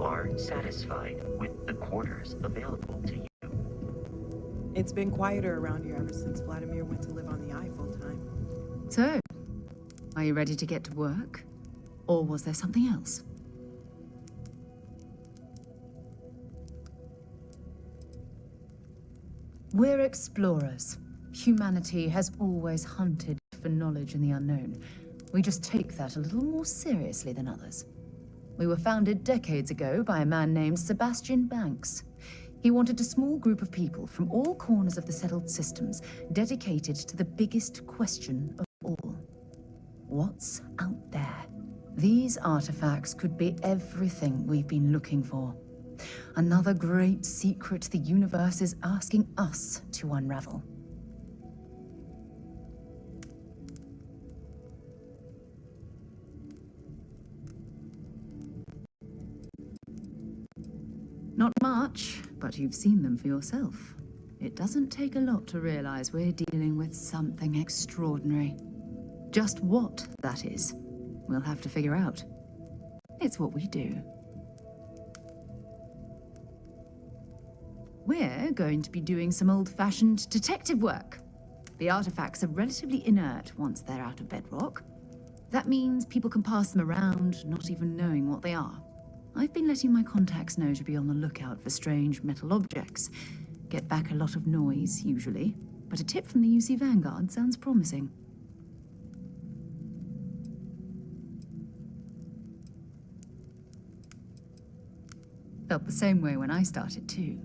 you are satisfied with the quarters available to you. It's been quieter around here ever since Vladimir went to live on the Eye full-time. So, are you ready to get to work? Or was there something else? We're explorers. Humanity has always hunted for knowledge in the unknown. We just take that a little more seriously than others. We were founded decades ago by a man named Sebastian Banks. He wanted a small group of people from all corners of the settled systems dedicated to the biggest question of all. What's out there? These artifacts could be everything we've been looking for. Another great secret the universe is asking us to unravel. Not much, but you've seen them for yourself. It doesn't take a lot to realize we're dealing with something extraordinary. Just what that is, we'll have to figure out. It's what we do. We're going to be doing some old-fashioned detective work. The artifacts are relatively inert once they're out of bedrock. That means people can pass them around, not even knowing what they are. I've been letting my contacts know to be on the lookout for strange metal objects. Get back a lot of noise, usually, but a tip from the UC Vanguard sounds promising. Felt the same way when I started too.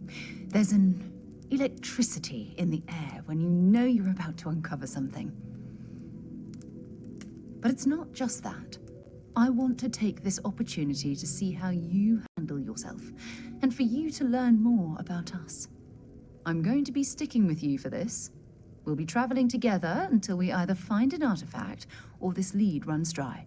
There's an electricity in the air when you know you're about to uncover something. But it's not just that. I want to take this opportunity to see how you handle yourself, and for you to learn more about us. I'm going to be sticking with you for this. We'll be traveling together until we either find an artifact or this lead runs dry.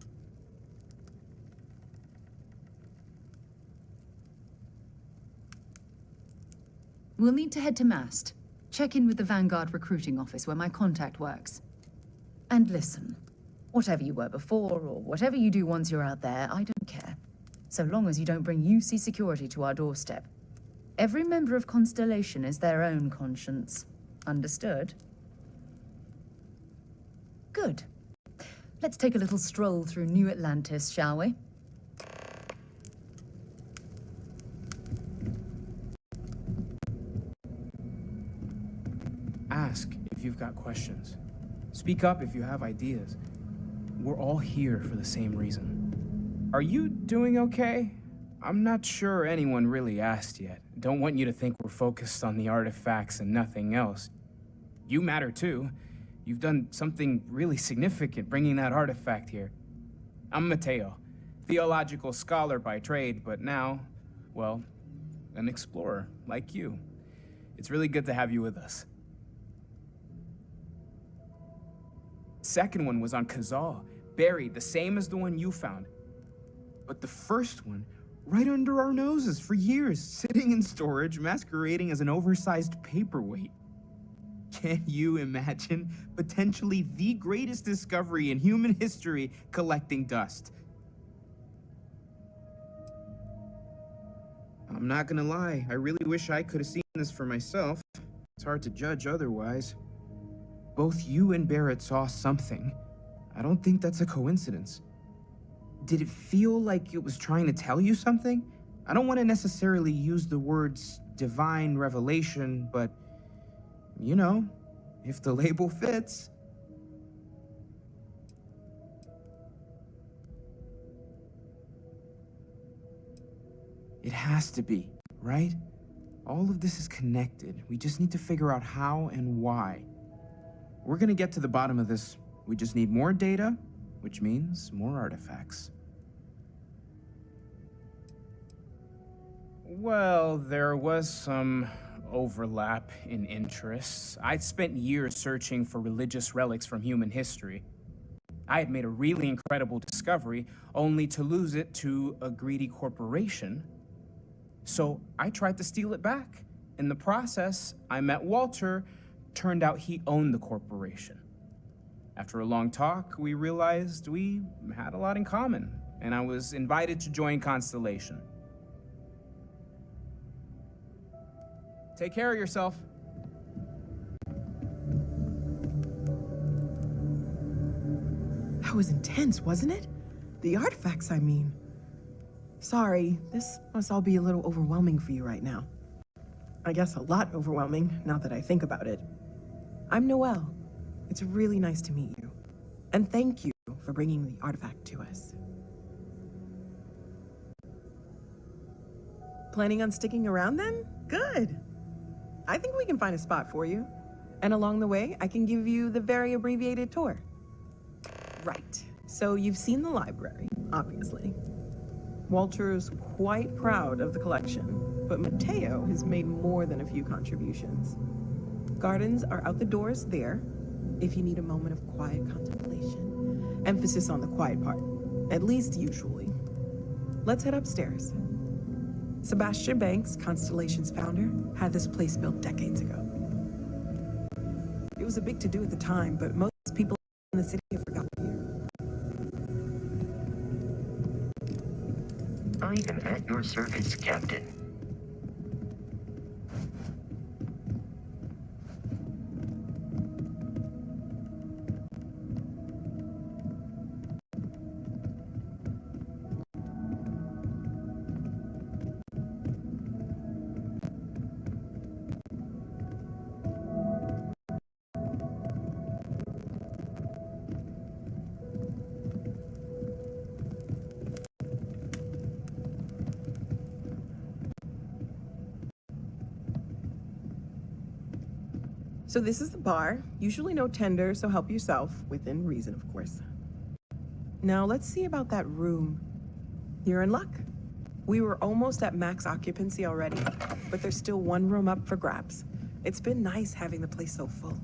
We'll need to head to Mast. Check in with the Vanguard recruiting office where my contact works. And listen, whatever you were before or whatever you do once you're out there, I don't care. So long as you don't bring UC security to our doorstep. Every member of Constellation is their own conscience. Understood? Good. Let's take a little stroll through New Atlantis, shall we? Ask if you've got questions. Speak up if you have ideas. We're all here for the same reason. Are you doing okay? I'm not sure anyone really asked yet. Don't want you to think we're focused on the artifacts and nothing else. You matter too. You've done something really significant bringing that artifact here. I'm Mateo, theological scholar by trade, but now, well, an explorer like you. It's really good to have you with us. Second one was on Kazal, buried the same as the one you found. But the first one, right under our noses for years, sitting in storage, masquerading as an oversized paperweight. Can you imagine potentially the greatest discovery in human history collecting dust? I'm not gonna lie, I really wish I could have seen this for myself. It's hard to judge otherwise. Both you and Barrett saw something. I don't think that's a coincidence. Did it feel like it was trying to tell you something? I don't want to necessarily use the words divine revelation, but, you know, if the label fits. It has to be, right? All of this is connected. We just need to figure out how and why. We're gonna get to the bottom of this. We just need more data, which means more artifacts. Well, there was some overlap in interests. I'd spent years searching for religious relics from human history. I had made a really incredible discovery, only to lose it to a greedy corporation. So I tried to steal it back. In the process, I met Walter. Turned out he owned the corporation. After a long talk, we realized we had a lot in common, and I was invited to join Constellation. Take care of yourself. That was intense, wasn't it? The artifacts, I mean. Sorry, this must all be a little overwhelming for you right now. I guess a lot overwhelming, now that I think about it. I'm Noelle. It's really nice to meet you. And thank you for bringing the artifact to us. Planning on sticking around then? Good. I think we can find a spot for you. And along the way, I can give you the very abbreviated tour. Right. So you've seen the library, obviously. Walter's quite proud of the collection, but Mateo has made more than a few contributions. Gardens are out the doors there, if you need a moment of quiet contemplation. Emphasis on the quiet part, at least usually. Let's head upstairs. Sebastian Banks, Constellation's founder, had this place built decades ago. It was a big to-do at the time, but most people in the city have forgotten you. I am at your service, Captain. So this is the bar. Usually no tender, so help yourself, within reason, of course. Now let's see about that room. You're in luck. We were almost at max occupancy already, but there's still one room up for grabs. It's been nice having the place so full.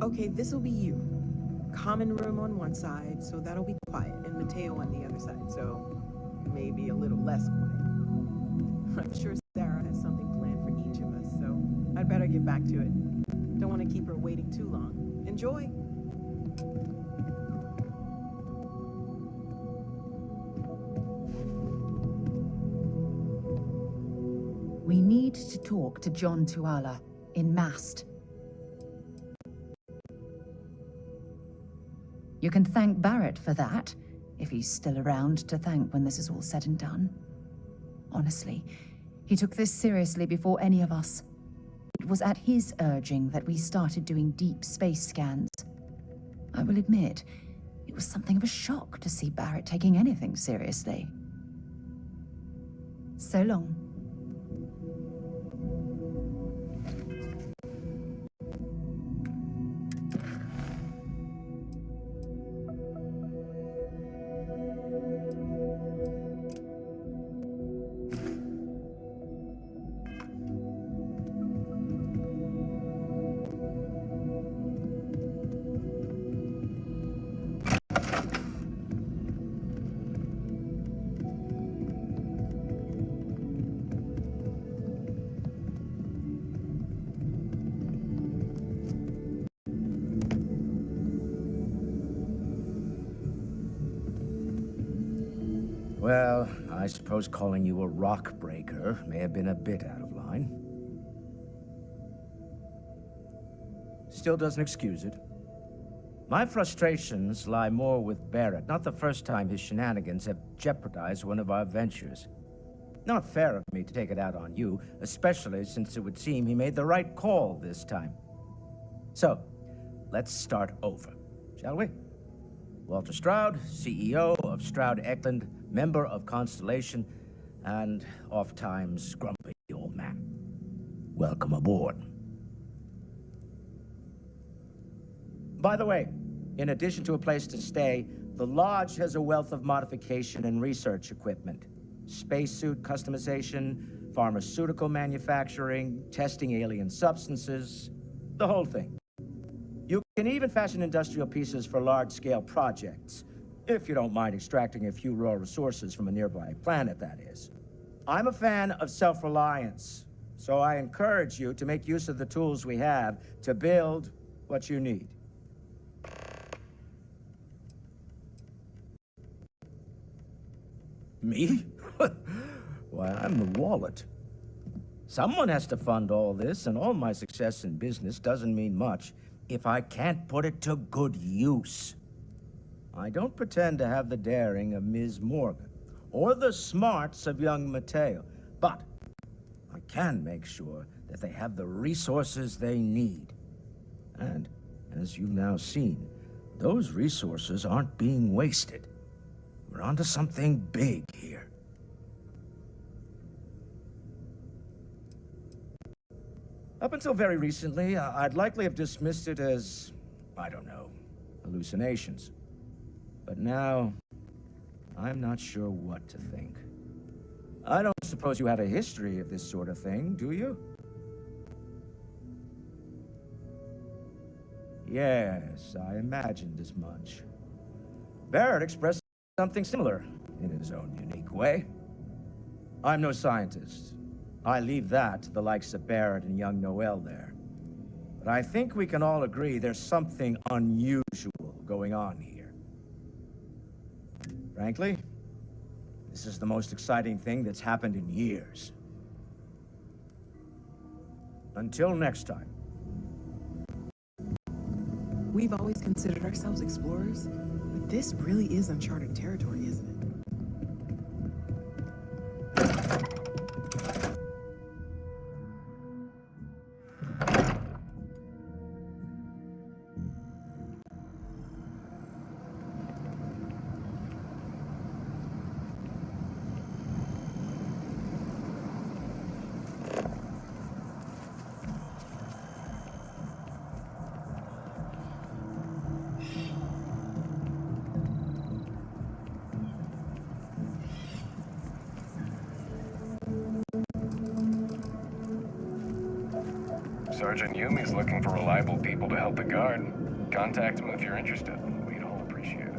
Okay, this'll be you. Common room on one side, so that'll be quiet, and Mateo on the other side, so maybe a little less quiet. I'm sure Sarah has something planned for each of us, so I'd better get back to it. Don't want to keep her waiting too long. Enjoy! We need to talk to John Tuala in Mast. You can thank Barrett for that, if he's still around to thank when this is all said and done. Honestly, he took this seriously before any of us. It was at his urging that we started doing deep space scans. I will admit, it was something of a shock to see Barrett taking anything seriously. So long. Well, I suppose calling you a rock breaker may have been a bit out of line. Still doesn't excuse it. My frustrations lie more with Barrett. Not the first time his shenanigans have jeopardized one of our ventures. Not fair of me to take it out on you, especially since it would seem he made the right call this time. So, let's start over, shall we? Walter Stroud, CEO of Stroud Eklund, member of Constellation, and oft-times grumpy old man. Welcome aboard. By the way, in addition to a place to stay, the Lodge has a wealth of modification and research equipment. Spacesuit customization, pharmaceutical manufacturing, testing alien substances, the whole thing. You can even fashion industrial pieces for large-scale projects, if you don't mind extracting a few raw resources from a nearby planet, that is. I'm a fan of self-reliance, so I encourage you to make use of the tools we have to build what you need. Me? Why, I'm the wallet. Someone has to fund all this, and all my success in business doesn't mean much if I can't put it to good use. I don't pretend to have the daring of Ms. Morgan, or the smarts of young Mateo, but I can make sure that they have the resources they need. And, as you've now seen, those resources aren't being wasted. We're onto something big here. Up until very recently, I'd likely have dismissed it as, I don't know, hallucinations. But now, I'm not sure what to think. I don't suppose you have a history of this sort of thing, do you? Yes, I imagined as much. Barrett expressed something similar, in his own unique way. I'm no scientist. I leave that to the likes of Barrett and young Noel there. But I think we can all agree there's something unusual going on here. Frankly, this is the most exciting thing that's happened in years. Until next time. We've always considered ourselves explorers, but this really is uncharted territory, isn't it? Sergeant Yumi's looking for reliable people to help the guard. Contact him if you're interested. We'd all appreciate it.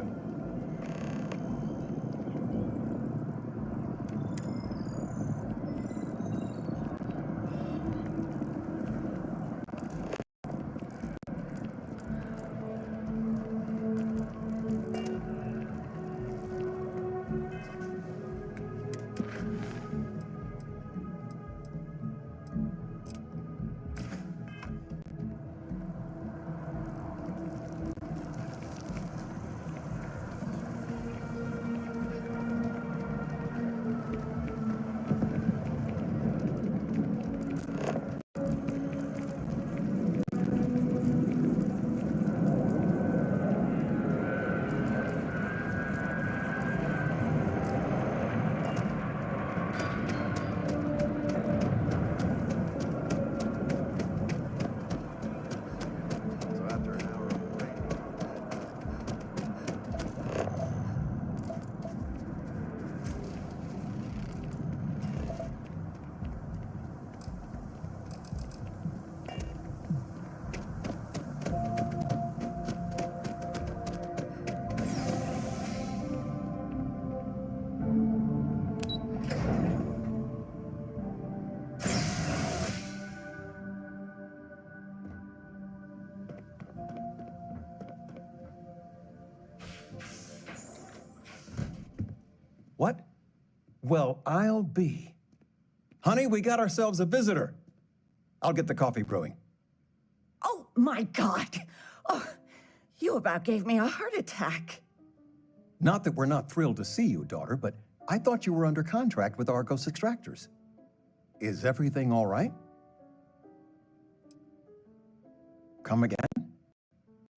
What? Well, I'll be. Honey, we got ourselves a visitor. I'll get the coffee brewing. Oh, my God. Oh, you about gave me a heart attack. Not that we're not thrilled to see you, daughter, but I thought you were under contract with Argos Extractors. Is everything all right? Come again?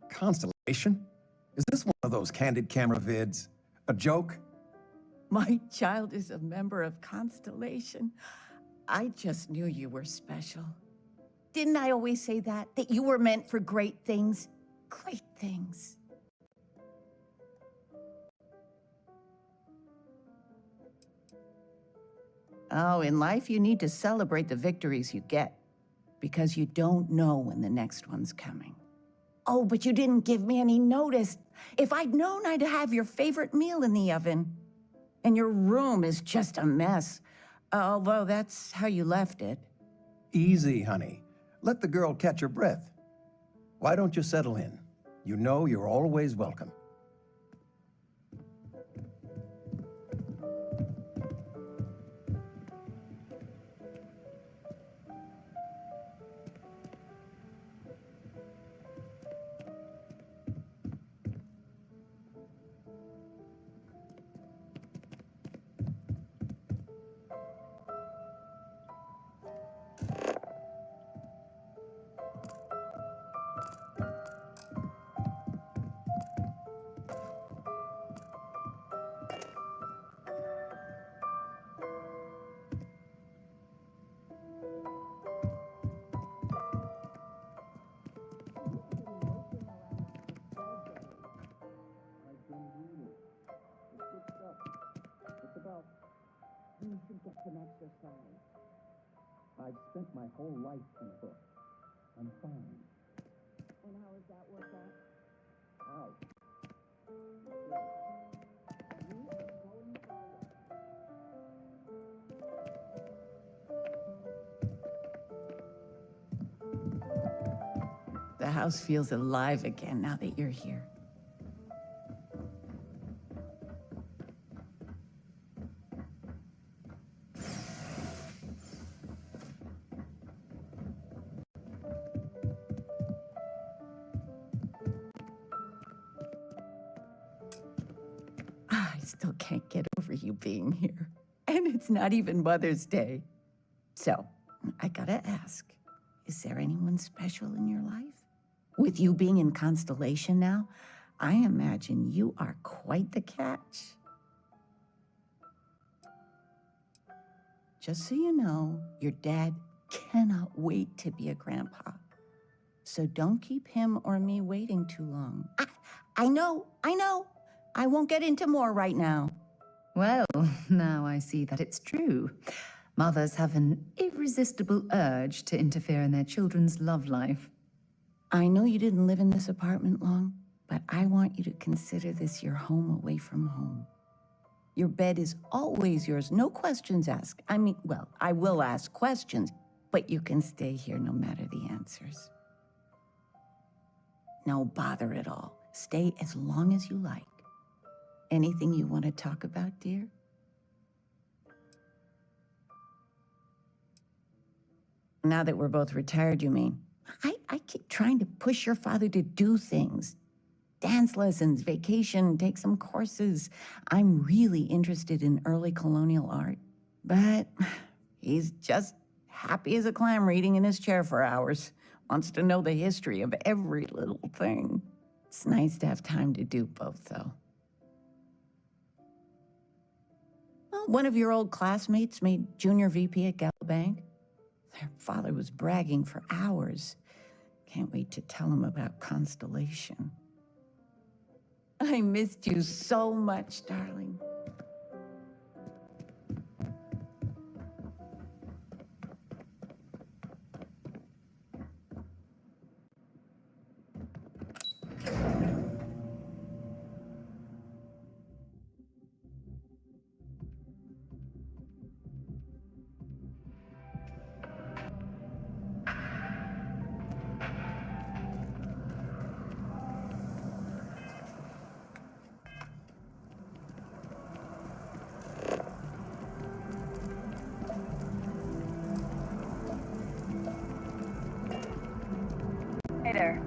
Constellation? Is this one of those candid camera vids? A joke? My child is a member of Constellation. I just knew you were special. Didn't I always say that? That you were meant for great things? Great things. Oh, in life you need to celebrate the victories you get, because you don't know when the next one's coming. Oh, but you didn't give me any notice. If I'd known, I'd have your favorite meal in the oven. And your room is just a mess. Although that's how you left it. Easy, honey. Let the girl catch her breath. Why don't you settle in? You know you're always welcome. You should get some exercise. I've spent my whole life in a book. I'm fine. And how does that work out? How? The house feels alive again now that you're here. I still can't get over you being here. And it's not even Mother's Day. So, I gotta ask, is there anyone special in your life? With you being in Constellation now, I imagine you are quite the catch. Just so you know, your dad cannot wait to be a grandpa. So don't keep him or me waiting too long. I know. I won't get into more right now. Well, now I see that it's true. Mothers have an irresistible urge to interfere in their children's love life. I know you didn't live in this apartment long, but I want you to consider this your home away from home. Your bed is always yours, no questions asked. I mean, well, I will ask questions, but you can stay here no matter the answers. No bother at all. Stay as long as you like. Anything you want to talk about, dear? Now that we're both retired, you mean? I keep trying to push your father to do things. Dance lessons, vacation, take some courses. I'm really interested in early colonial art. But he's just happy as a clam reading in his chair for hours. Wants to know the history of every little thing. It's nice to have time to do both, though. Well, one of your old classmates made junior VP at Gal Bank. Their father was bragging for hours. Can't wait to tell him about Constellation. I missed you so much, darling. Hey there.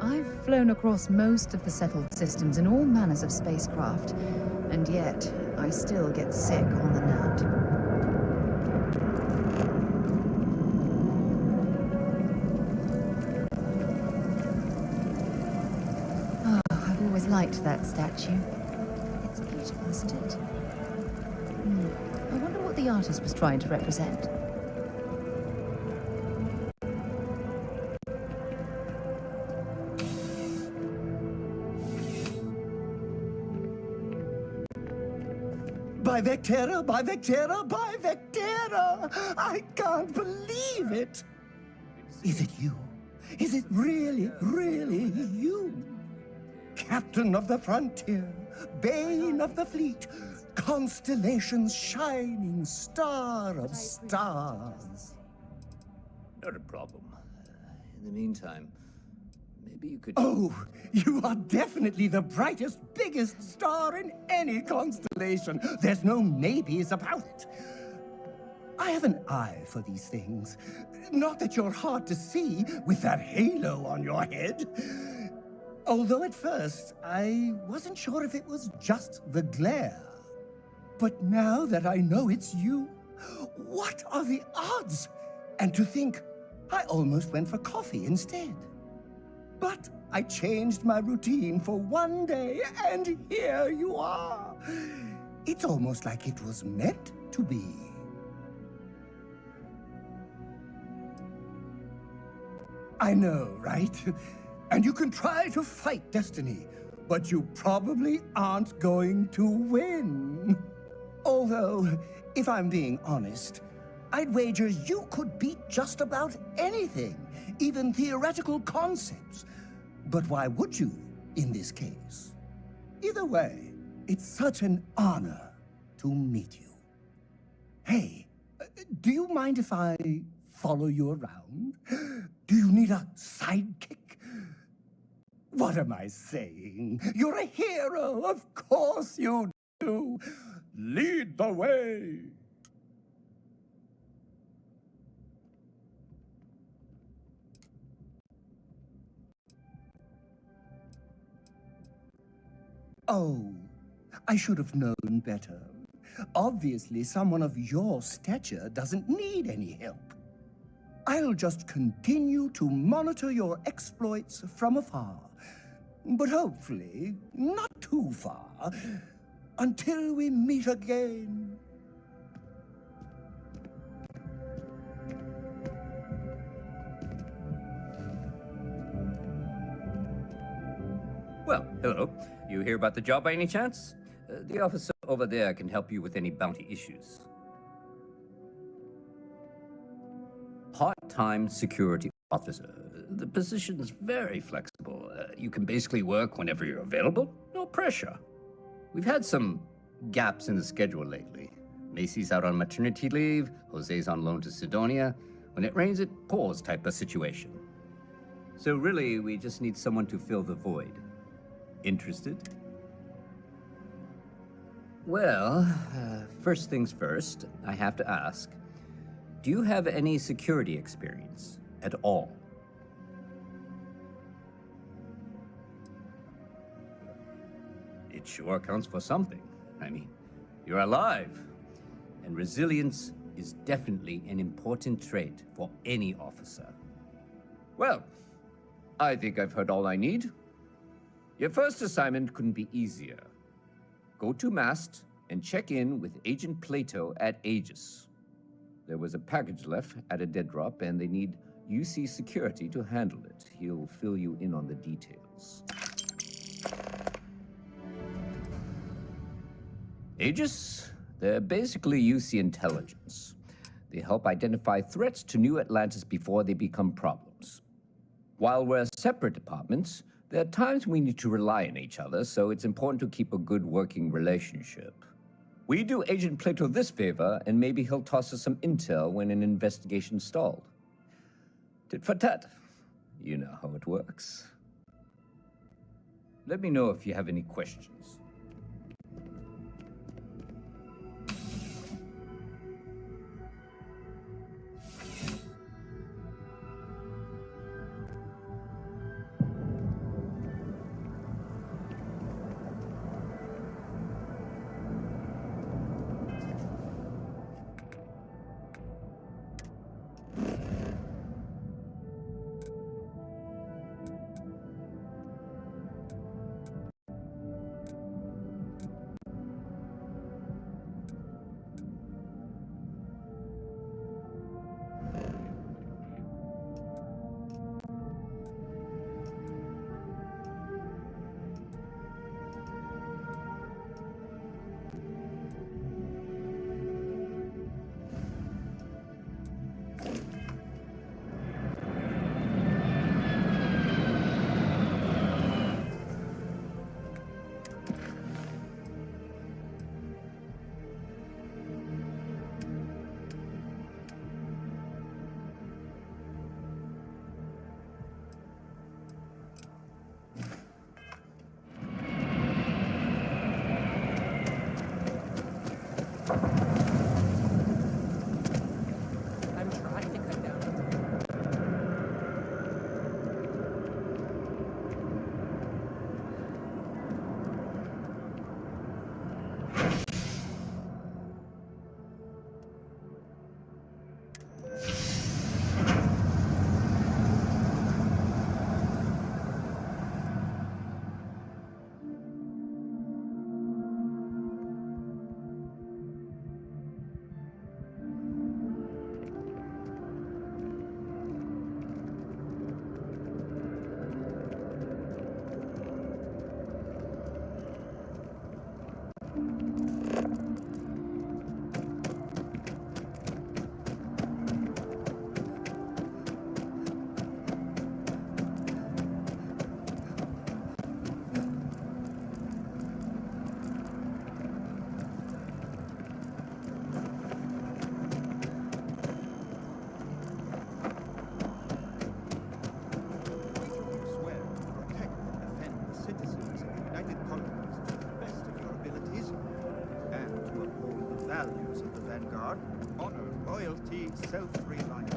I've flown across most of the settled systems in all manners of spacecraft, and yet I still get sick on the nut. I've always liked that statue. It's beautiful, isn't it? I wonder what the artist was trying to represent. By Vectera, by Vectera, by Vectera! I can't believe it! Is it you? Is it really, really you? Captain of the frontier, bane of the fleet, constellation's shining star of stars. Not a problem. In the meantime, maybe you could... Oh, you are definitely the brightest, biggest star in any constellation. There's no maybes about it. I have an eye for these things. Not that you're hard to see with that halo on your head. Although at first, I wasn't sure if it was just the glare. But now that I know it's you, what are the odds? And to think, I almost went for coffee instead. But I changed my routine for one day, and here you are. It's almost like it was meant to be. I know, right? And you can try to fight destiny, but you probably aren't going to win. Although, if I'm being honest, I'd wager you could beat just about anything, even theoretical concepts. But why would you, in this case? Either way, it's such an honor to meet you. Hey, do you mind if I follow you around? Do you need a sidekick? What am I saying? You're a hero, of course you do. Lead the way. Oh, I should have known better. Obviously, someone of your stature doesn't need any help. I'll just continue to monitor your exploits from afar. But hopefully, not too far, until we meet again. Well, hello. You hear about the job by any chance? The officer over there can help you with any bounty issues. Part-time security officer. The position's very flexible. You can basically work whenever you're available. No pressure. We've had some gaps in the schedule lately. Macy's out on maternity leave. Jose's on loan to Sidonia. When it rains, it pours type of situation. So really, we just need someone to fill the void. Interested? Well, first things first, I have to ask, do you have any security experience at all? It sure counts for something. I mean, you're alive. And resilience is definitely an important trait for any officer. Well, I think I've heard all I need. Your first assignment couldn't be easier. Go to Mast and check in with Agent Plato at Aegis. There was a package left at a dead drop, and they need UC security to handle it. He'll fill you in on the details. Aegis? They're basically UC intelligence. They help identify threats to New Atlantis before they become problems. While we're separate departments, there are times we need to rely on each other, so it's important to keep a good working relationship. We do Agent Plato this favor, and maybe he'll toss us some intel when an investigation stalled. Tit for tat. You know how it works. Let me know if you have any questions. values of the Vanguard: honor, loyalty, self-reliance.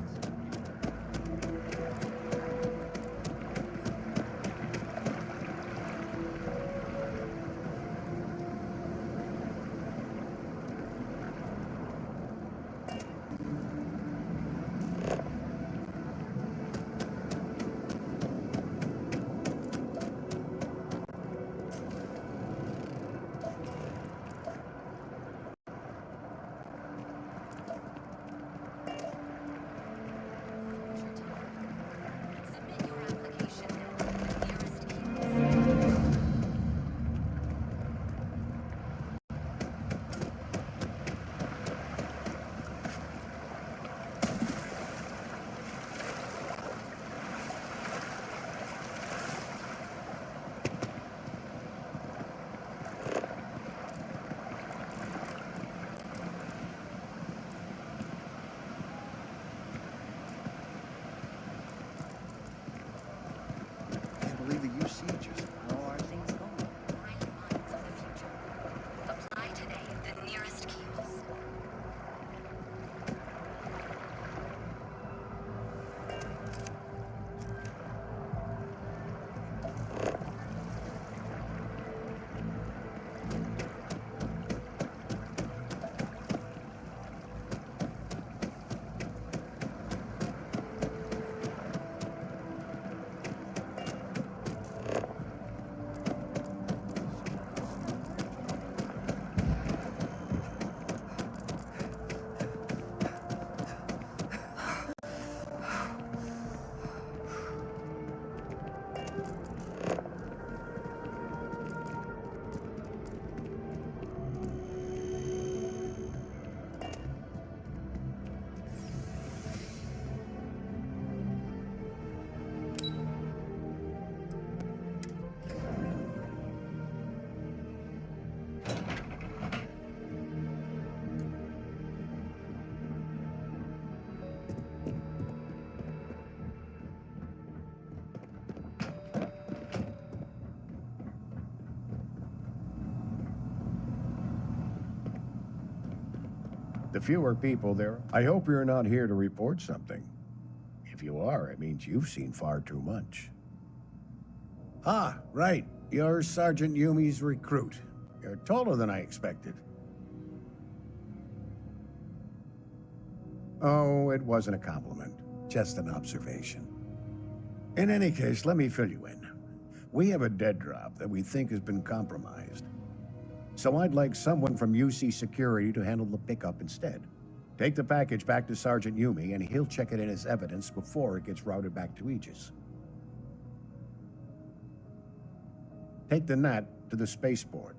Believe the UC just all our things going. Minds of the future. Apply today at the nearest kiosk. The fewer people there, I hope you're not here to report something. If you are, it means you've seen far too much. Ah, right. You're Sergeant Yumi's recruit. You're taller than I expected. Oh, it wasn't a compliment. Just an observation. In any case, let me fill you in. We have a dead drop that we think has been compromised. So I'd like someone from UC Security to handle the pickup instead. Take the package back to Sergeant Yumi, and he'll check it in as evidence before it gets routed back to Aegis. Take the Nat to the spaceport.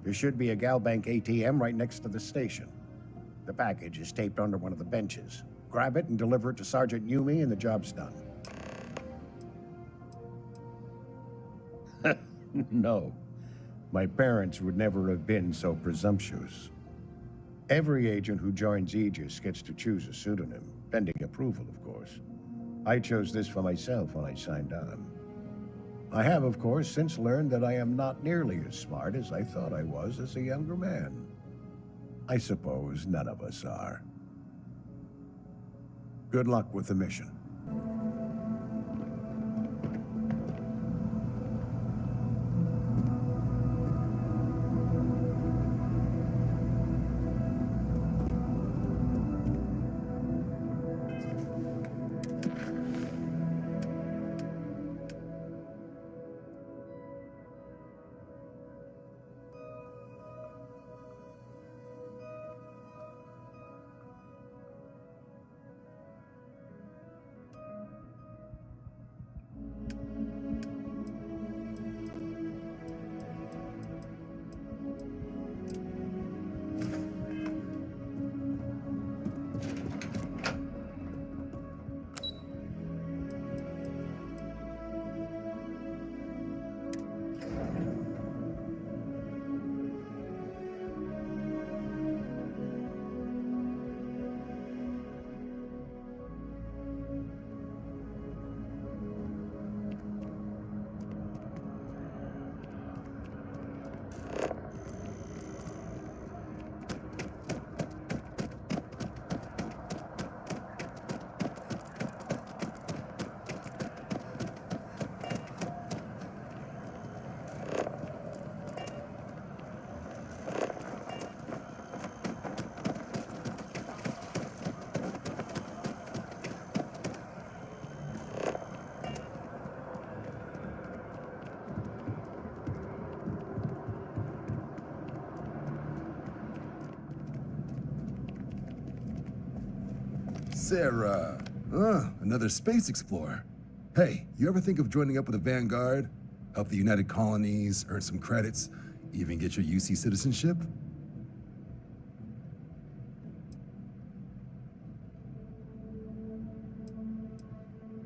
There should be a Galbank ATM right next to the station. The package is taped under one of the benches. Grab it and deliver it to Sergeant Yumi, and the job's done. No. My parents would never have been so presumptuous. Every agent who joins Aegis gets to choose a pseudonym, pending approval, of course. I chose this for myself when I signed on. I have, of course, since learned that I am not nearly as smart as I thought I was as a younger man. I suppose none of us are. Good luck with the mission. Sarah. Another space explorer. Hey, you ever think of joining up with the Vanguard? Help the United Colonies, earn some credits, even get your UC citizenship?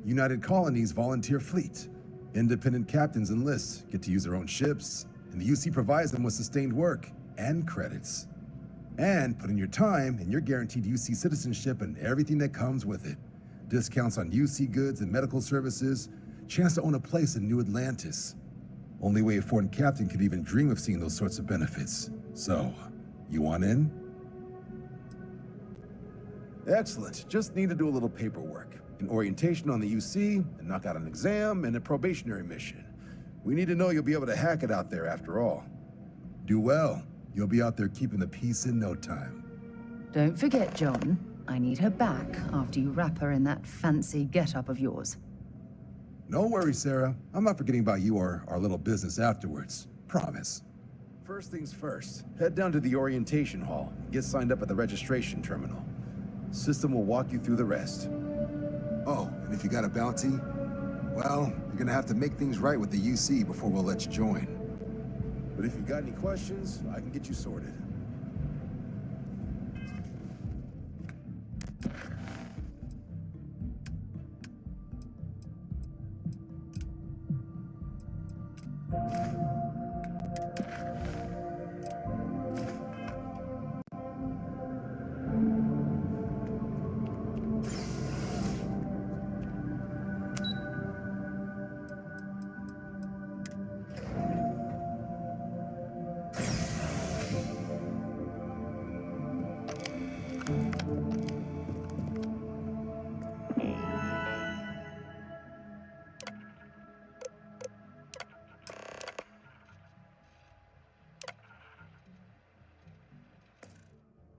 United Colonies volunteer fleet. Independent captains enlist, get to use their own ships, and the UC provides them with sustained work and credits. And put in your time, and you're guaranteed UC citizenship and everything that comes with it. Discounts on UC goods and medical services, chance to own a place in New Atlantis. Only way a foreign captain could even dream of seeing those sorts of benefits. So, you want in? Excellent. Just need to do a little paperwork. An orientation on the UC, and knock out an exam, and a probationary mission. We need to know you'll be able to hack it out there after all. Do well. You'll be out there keeping the peace in no time. Don't forget, John. I need her back after you wrap her in that fancy get-up of yours. No worries, Sarah. I'm not forgetting about you or our little business afterwards. Promise. First things first, head down to the orientation hall. Get signed up at the registration terminal. System will walk you through the rest. Oh, and if you got a bounty, well, you're gonna have to make things right with the UC before we'll let you join. But if you got any questions, I can get you sorted.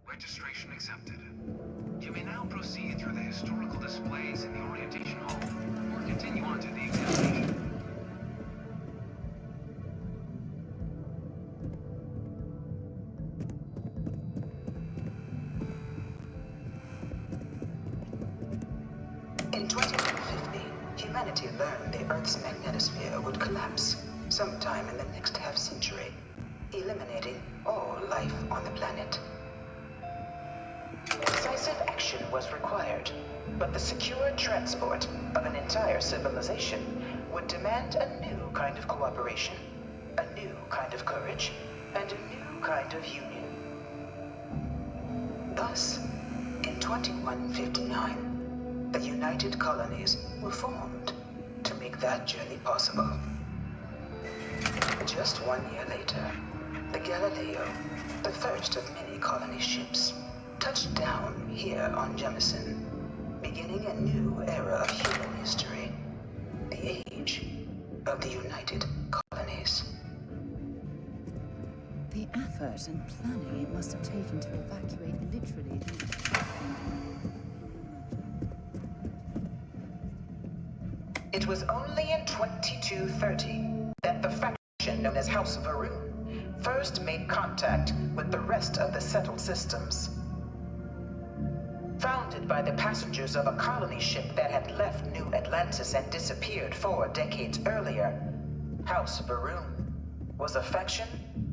Registration accepted. You may now proceed through the historical displays in the orientation hall, or continue on to the examination. In 2150, humanity learned the Earth's magnetosphere would collapse sometime in the next half-century, eliminating all life on the planet. Decisive action was required, but the secure transport of an entire civilization would demand a new kind of cooperation, a new kind of courage, and a new kind of union. Thus, in 2159, the United Colonies were formed to make that journey possible. Just 1 year later, the Galileo, the first of many colony ships, touched down here on Jemison, beginning a new era of human history, the age of the United Colonies. The effort and planning it must have taken to evacuate literally the... It was only in 2230 that the faction known as House of Varun first made contact with the rest of the settled systems. Founded by the passengers of a colony ship that had left New Atlantis and disappeared 4 decades earlier, House Varun was a faction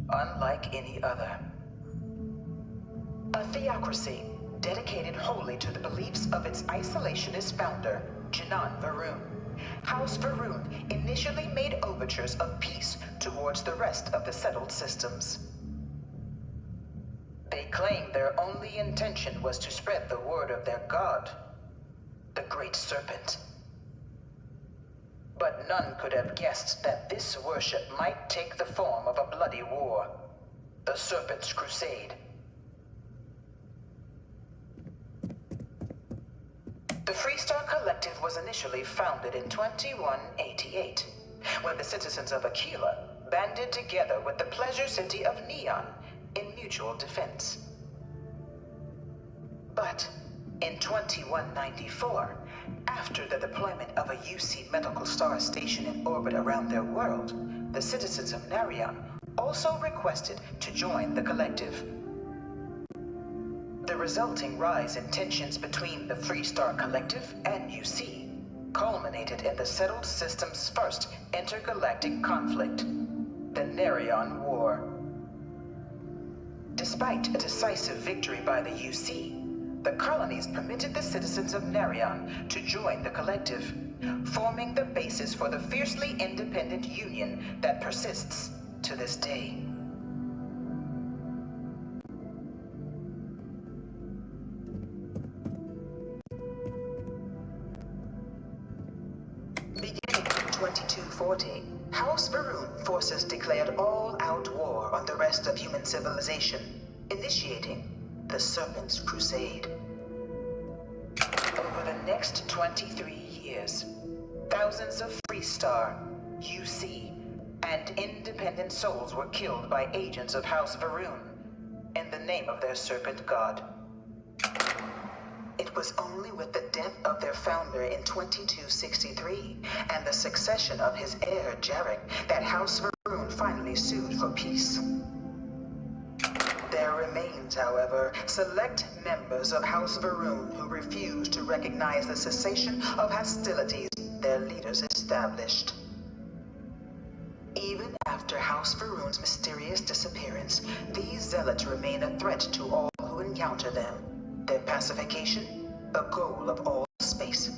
unlike any other. A theocracy dedicated wholly to the beliefs of its isolationist founder, Janan Varun. House Varun initially made overtures of peace towards the rest of the settled systems. They claimed their only intention was to spread the word of their god, the Great Serpent. But none could have guessed that this worship might take the form of a bloody war, the Serpent's Crusade. The Freestar Collective was initially founded in 2188, when the citizens of Aquila banded together with the pleasure city of Neon in mutual defense. But in 2194, after the deployment of a UC medical star station in orbit around their world, the citizens of Narion also requested to join the collective. The resulting rise in tensions between the Freestar Collective and UC culminated in the settled system's first intergalactic conflict, the Nerion War. Despite a decisive victory by the UC, the colonies permitted the citizens of Nerion to join the Collective, forming the basis for the fiercely independent union that persists to this day. Beginning in 2240, House Varun forces declared all-out war on the rest of human civilization, initiating the Serpent's Crusade. Over the next 23 years, thousands of Freestar, UC, and independent souls were killed by agents of House Varun in the name of their serpent god. It was only with the death of their founder in 2263 and the succession of his heir, Jarek, that House Varun finally sued for peace. There remains, however, select members of House Varun who refuse to recognize the cessation of hostilities their leaders established. Even after House Varun's mysterious disappearance, these zealots remain a threat to all who encounter them. Their pacification, a goal of all space.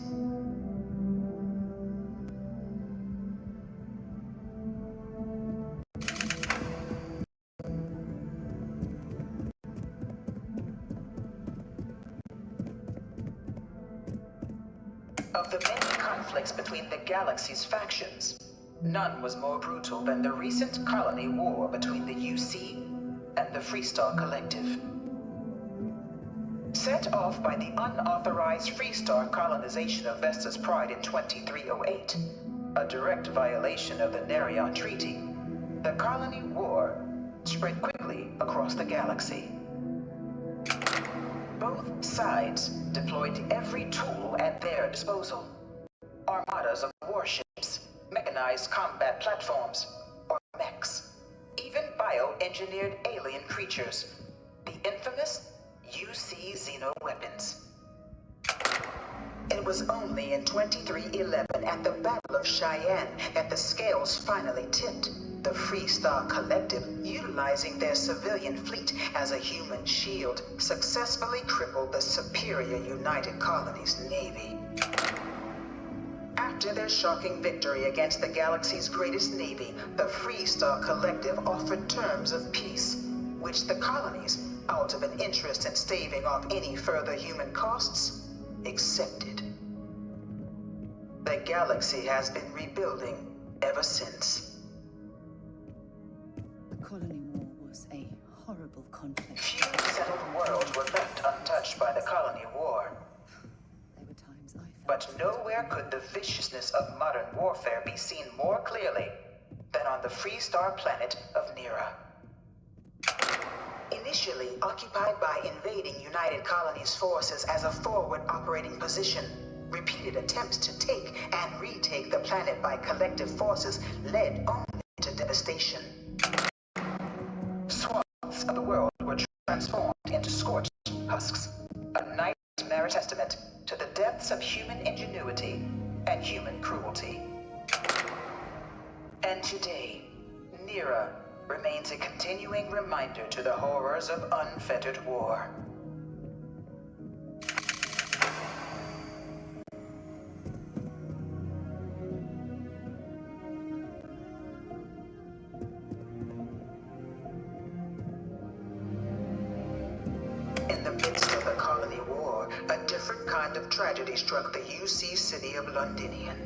Of the many conflicts between the galaxy's factions, none was more brutal than the recent colony war between the UC and the Freestar Collective. Set off by the unauthorized Freestar colonization of Vesta's Pride in 2308, a direct violation of the Nerion Treaty, the colony war spread quickly across the galaxy. Both sides deployed every tool at their disposal. Armadas of warships, mechanized combat platforms, or mechs, even bioengineered alien creatures, the infamous UC Xeno weapons. It was only in 2311 at the Battle of Cheyenne that the scales finally tipped. The Freestar Collective, utilizing their civilian fleet as a human shield, successfully crippled the superior United Colonies Navy. After their shocking victory against the galaxy's greatest navy, the Freestar Collective offered terms of peace, which the colonies, out of an interest in staving off any further human costs, accepted. The galaxy has been rebuilding ever since. The colony war was a horrible conflict. Few settled worlds were left untouched by the colony war. There were times I felt... But nowhere could the viciousness of modern warfare be seen more clearly than on the Freestar planet of Nera. Initially occupied by invading United Colonies forces as a forward operating position, repeated attempts to take and retake the planet by collective forces led only to devastation. Swaths of the world were transformed into scorched husks, a nightmare testament to the depths of human ingenuity and human cruelty. And today, Nera remains a continuing reminder to the horrors of unfettered war. In the midst of the colony war, a different kind of tragedy struck the UC city of Londinian.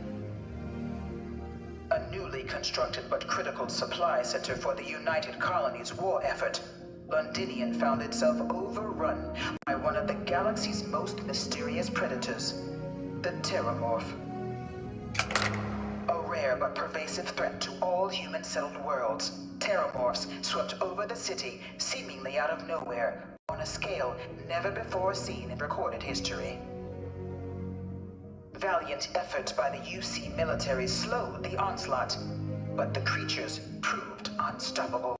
A newly constructed but critical supply center for the United Colonies' war effort, Londinian found itself overrun by one of the galaxy's most mysterious predators, the Terramorph. A rare but pervasive threat to all human-settled worlds, Terramorphs swept over the city, seemingly out of nowhere, on a scale never before seen in recorded history. Valiant efforts by the UC military slowed the onslaught, but the creatures proved unstoppable.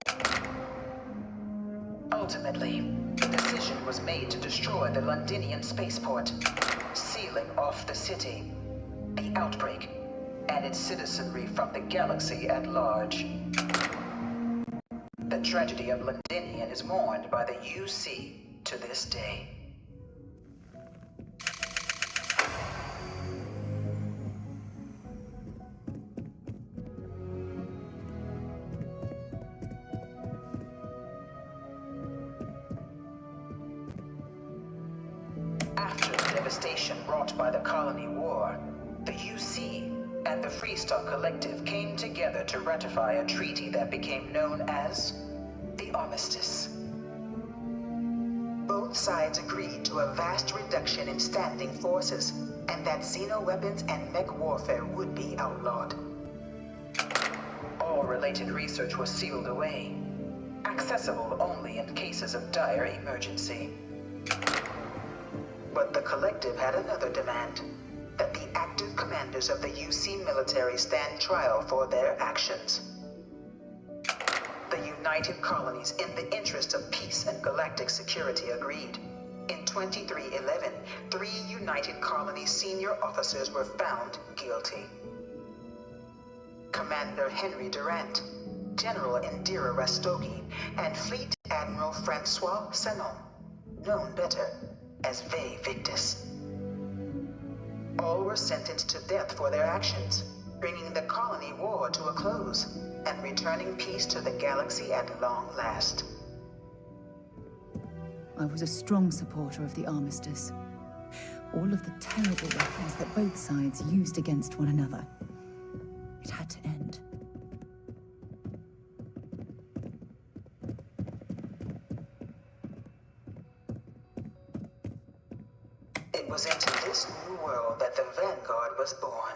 Ultimately, the decision was made to destroy the Londinian spaceport, sealing off the city, the outbreak, and its citizenry from the galaxy at large. The tragedy of Londinian is mourned by the UC to this day. After the devastation wrought by the Colony War, the UC and the Freestar Collective came together to ratify a treaty that became known as the Armistice. Both sides agreed to a vast reduction in standing forces, and that xeno-weapons and mech warfare would be outlawed. All related research was sealed away, accessible only in cases of dire emergency. But the Collective had another demand, that the active commanders of the UC military stand trial for their actions. The United Colonies, in the interest of peace and galactic security, agreed. In 2311, 3 United Colonies senior officers were found guilty. Commander Henry Durant, General Indira Rastogi, and Fleet Admiral Francois Sanon, known better as Ve Victus. All were sentenced to death for their actions, bringing the colony war to a close and returning peace to the galaxy at long last. I was a strong supporter of the Armistice. All of the terrible weapons that both sides used against one another. It had to end. It was into this new world that the Vanguard was born.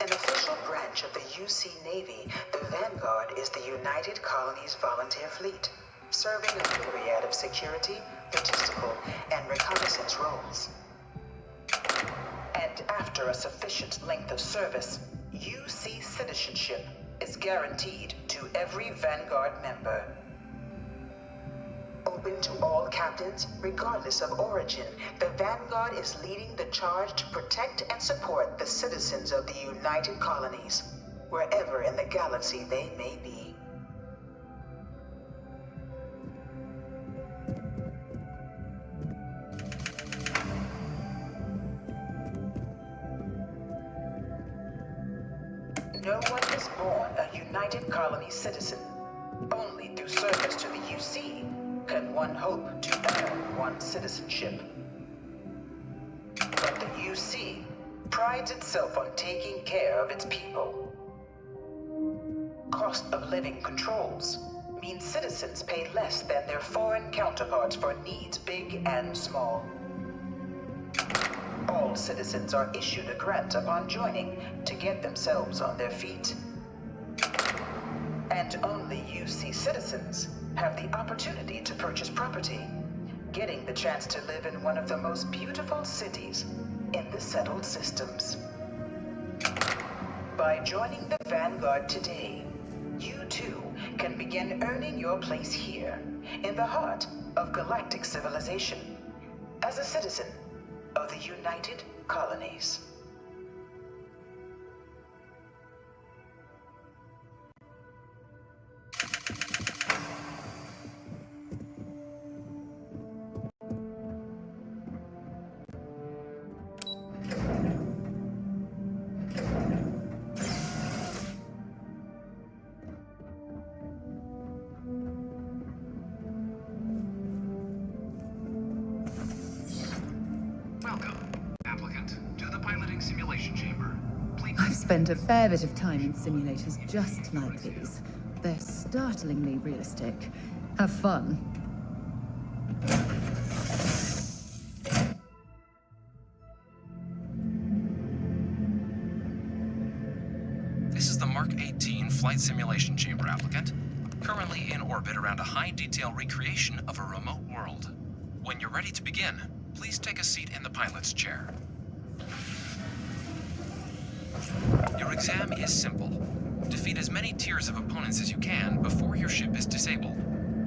An official branch of the UC Navy, the Vanguard is the United Colonies Volunteer Fleet, serving a myriad of security, logistical, and reconnaissance roles. And after a sufficient length of service, UC citizenship is guaranteed to every Vanguard member. Open to all captains, regardless of origin, the Vanguard is leading the charge to protect and support the citizens of the United Colonies, wherever in the galaxy they may be. No one is born a United Colony citizen. Only through service to the UC can one hope to earn one's citizenship. But the UC prides itself on taking care of its people. Cost of living controls mean citizens pay less than their foreign counterparts for needs big and small. All citizens are issued a grant upon joining to get themselves on their feet. And only UC citizens have the opportunity to purchase property, getting the chance to live in one of the most beautiful cities in the settled systems. By joining the Vanguard today, you too can begin earning your place here, in the heart of galactic civilization, as a citizen of the United Colonies. I've spent a fair bit of time in simulators just like these. They're startlingly realistic. Have fun. This is the Mark 18 Flight Simulation Chamber applicant, currently in orbit around a high-detail recreation of a remote world. When you're ready to begin, please take a seat in the pilot's chair. Your exam is simple. Defeat as many tiers of opponents as you can before your ship is disabled.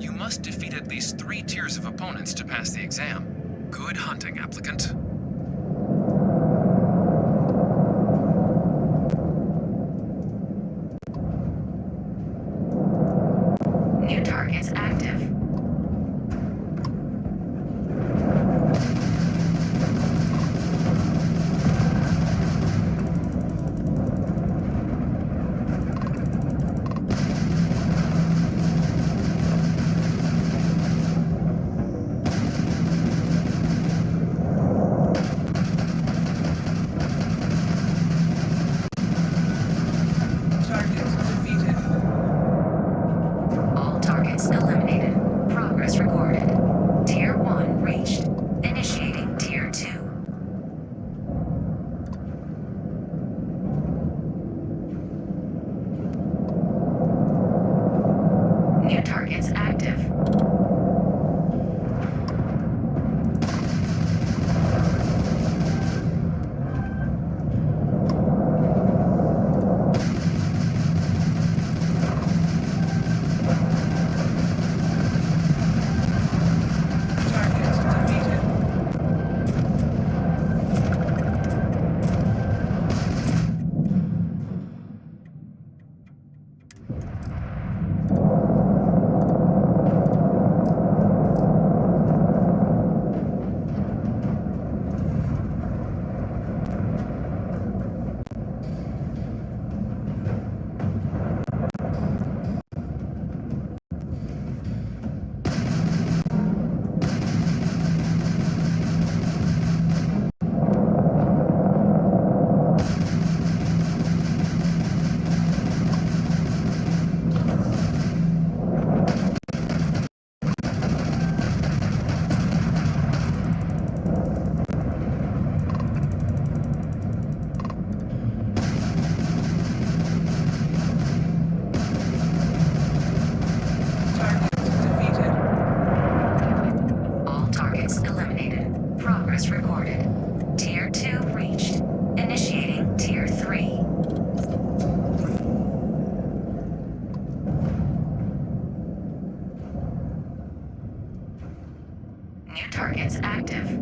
You must defeat at least 3 tiers of opponents to pass the exam. Good hunting, applicant. New targets active. All targets eliminated. Progress recorded. Tier 1 reached. Initiating Tier 2. New targets active. All targets eliminated. Progress recorded. Tier 2 reached. Initiating Tier 3. New targets active.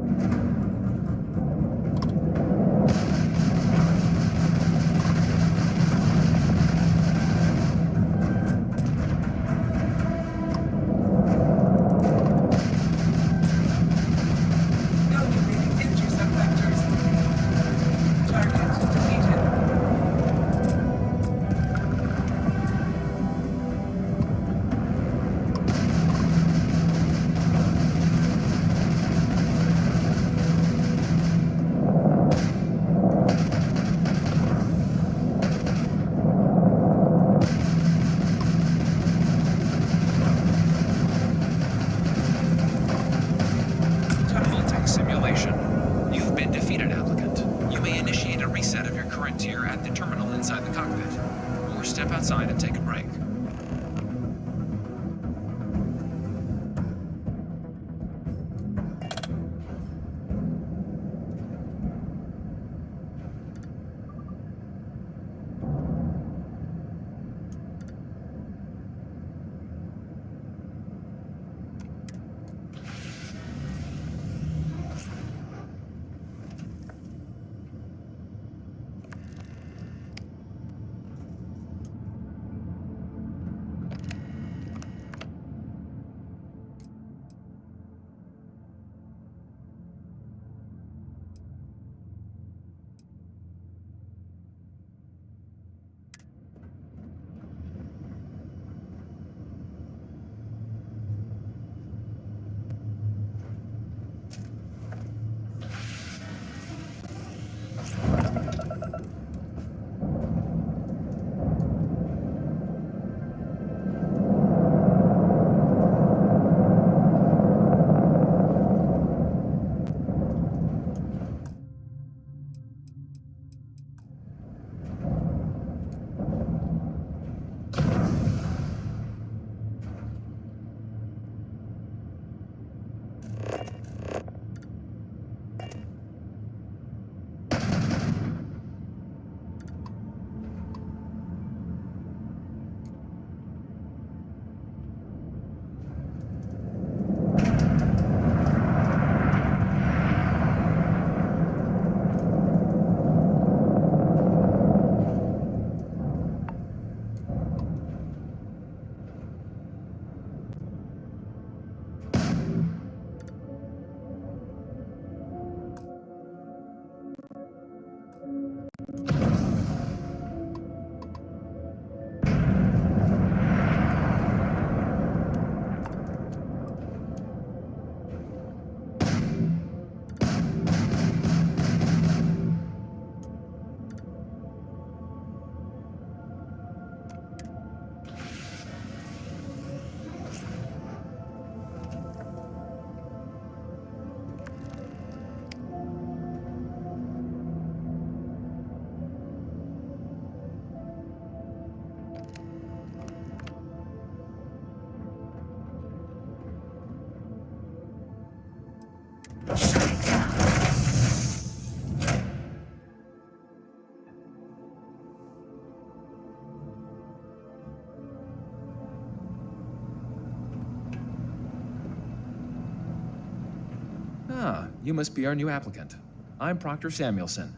Ah, you must be our new applicant. I'm Proctor Samuelson.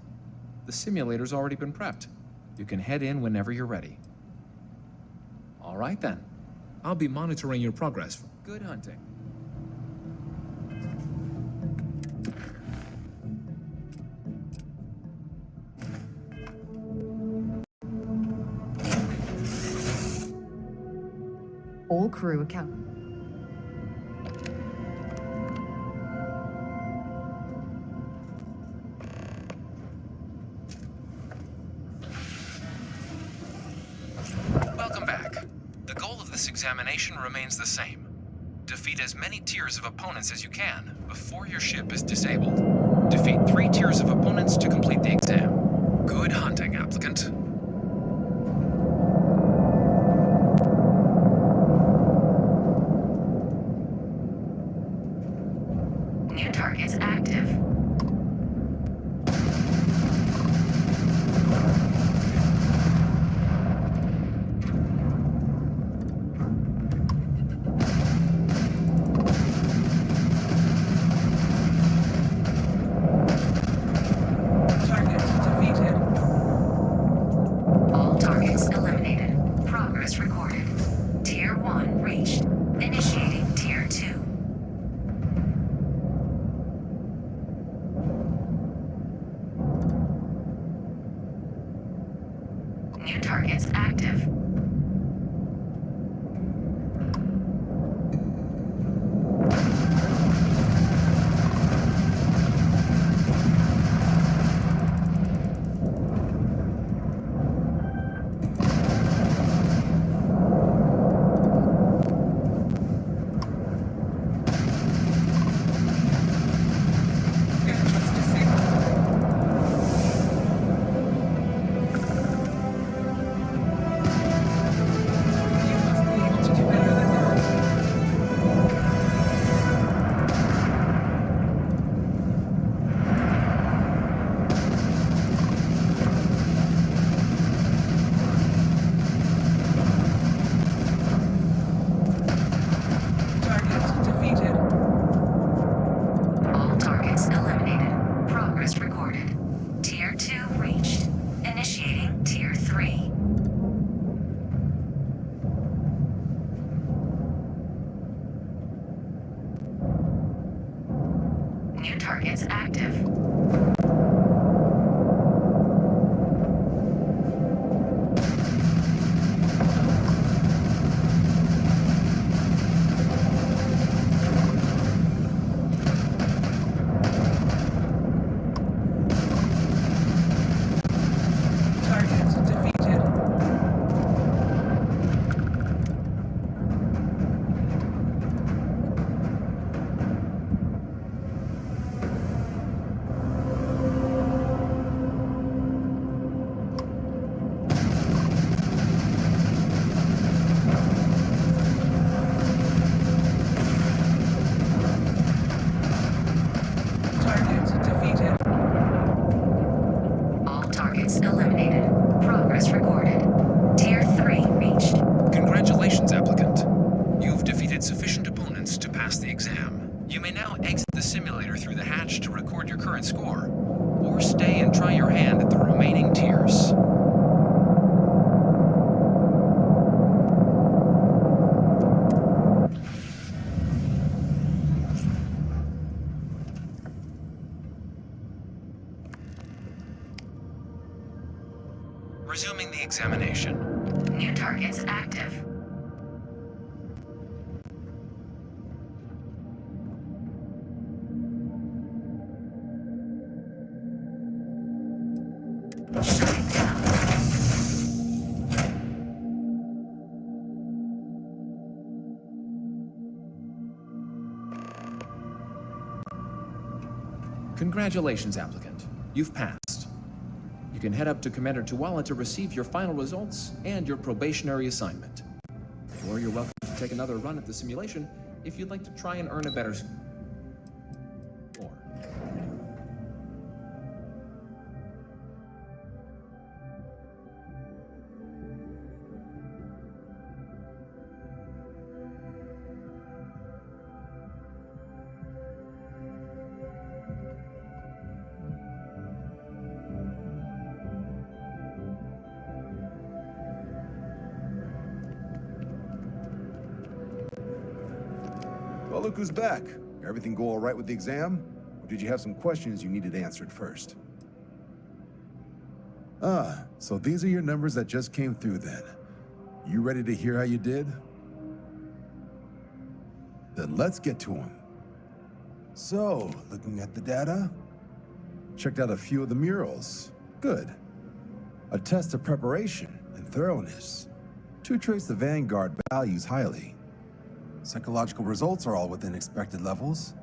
The simulator's already been prepped. You can head in whenever you're ready. All right then. I'll be monitoring your progress. Good hunting. All crew account. Welcome back. The goal of this examination remains the same. Defeat as many tiers of opponents as you can before your ship is disabled. Defeat 3 tiers of opponents to complete the exam. Good hunting, applicant. New targets active. All targets eliminated. Progress recorded. Tier 1 reached. Initiating Tier 2. New targets active. All targets eliminated. Progress recorded. Tier 2 reached. Initiating Tier 3. New targets active. Targets defeated. Targets defeated. All targets eliminated. Progress recorded. Tier 3 reached. Congratulations, applicant. You've defeated sufficient opponents to pass the exam. You may now exit the simulator through the hatch to record your current score, or stay and try your hand at the remaining tiers. Resuming the examination. New targets active. Shutting down. Congratulations, applicant. You've passed. You can head up to Commander Tuwala to receive your final results and your probationary assignment. Or you're welcome to take another run at the simulation if you'd like to try and earn a better score. Well, look who's back. Everything go all right with the exam? Or did you have some questions you needed answered first? Ah, so these are your numbers that just came through then. You ready to hear how you did? Then let's get to them. So, looking at the data, checked out a few of the murals. Good. A test of preparation and thoroughness. Two traits the Vanguard values highly. Psychological results are all within expected levels.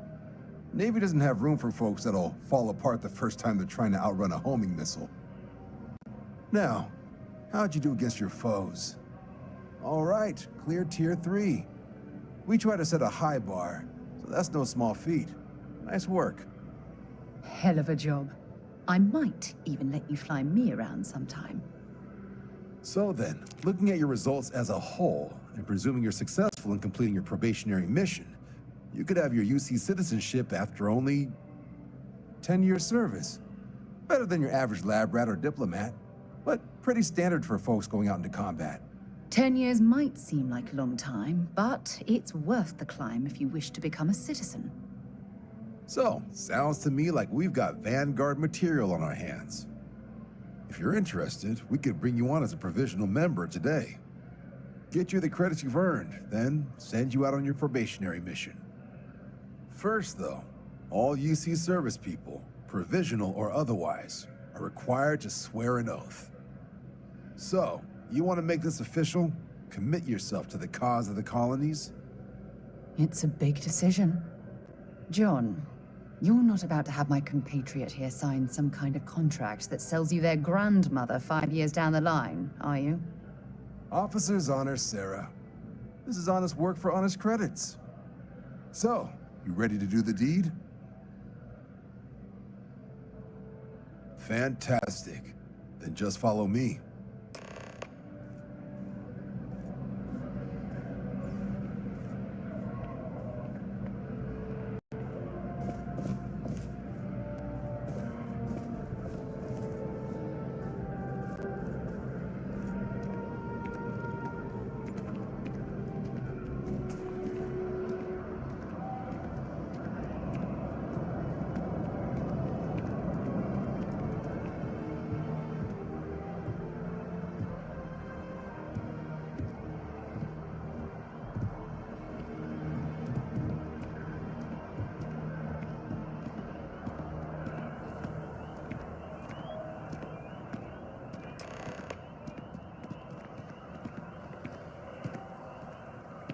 Navy doesn't have room for folks that'll fall apart the first time they're trying to outrun a homing missile. Now, how'd you do against your foes? All right, clear tier 3. We try to set a high bar, so that's no small feat. Nice work. Hell of a job. I might even let you fly me around sometime. So then, looking at your results as a whole, and presuming you're successful in completing your probationary mission, you could have your UC citizenship after only 10 years service. Better than your average lab rat or diplomat, but pretty standard for folks going out into combat. 10 years might seem like a long time, but it's worth the climb if you wish to become a citizen. So, sounds to me like we've got Vanguard material on our hands. If you're interested, we could bring you on as a provisional member today. Get you the credits you've earned, then send you out on your probationary mission. First, though, all UC service people, provisional or otherwise, are required to swear an oath. So, you want to make this official? Commit yourself to the cause of the colonies? It's a big decision. John, you're not about to have my compatriot here sign some kind of contract that sells you their grandmother 5 years down the line, are you? Officer's honor, Sarah. This is honest work for honest credits. So, you ready to do the deed? Fantastic. Then just follow me.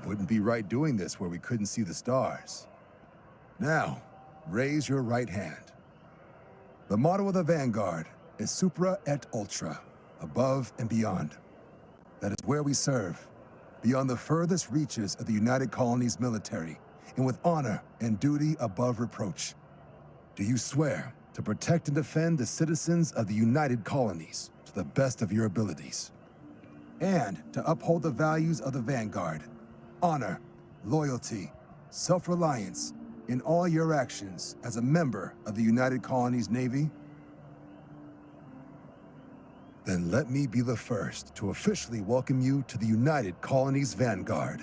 Wouldn't be right doing this where we couldn't see the stars. Now, raise your right hand. The motto of the Vanguard is Supra et Ultra, above and beyond. That is where we serve, beyond the furthest reaches of the United Colonies military, and with honor and duty above reproach. Do you swear to protect and defend the citizens of the United Colonies to the best of your abilities? And to uphold the values of the Vanguard, honor, loyalty, self-reliance in all your actions as a member of the United Colonies Navy? Then let me be the first to officially welcome you to the United Colonies Vanguard.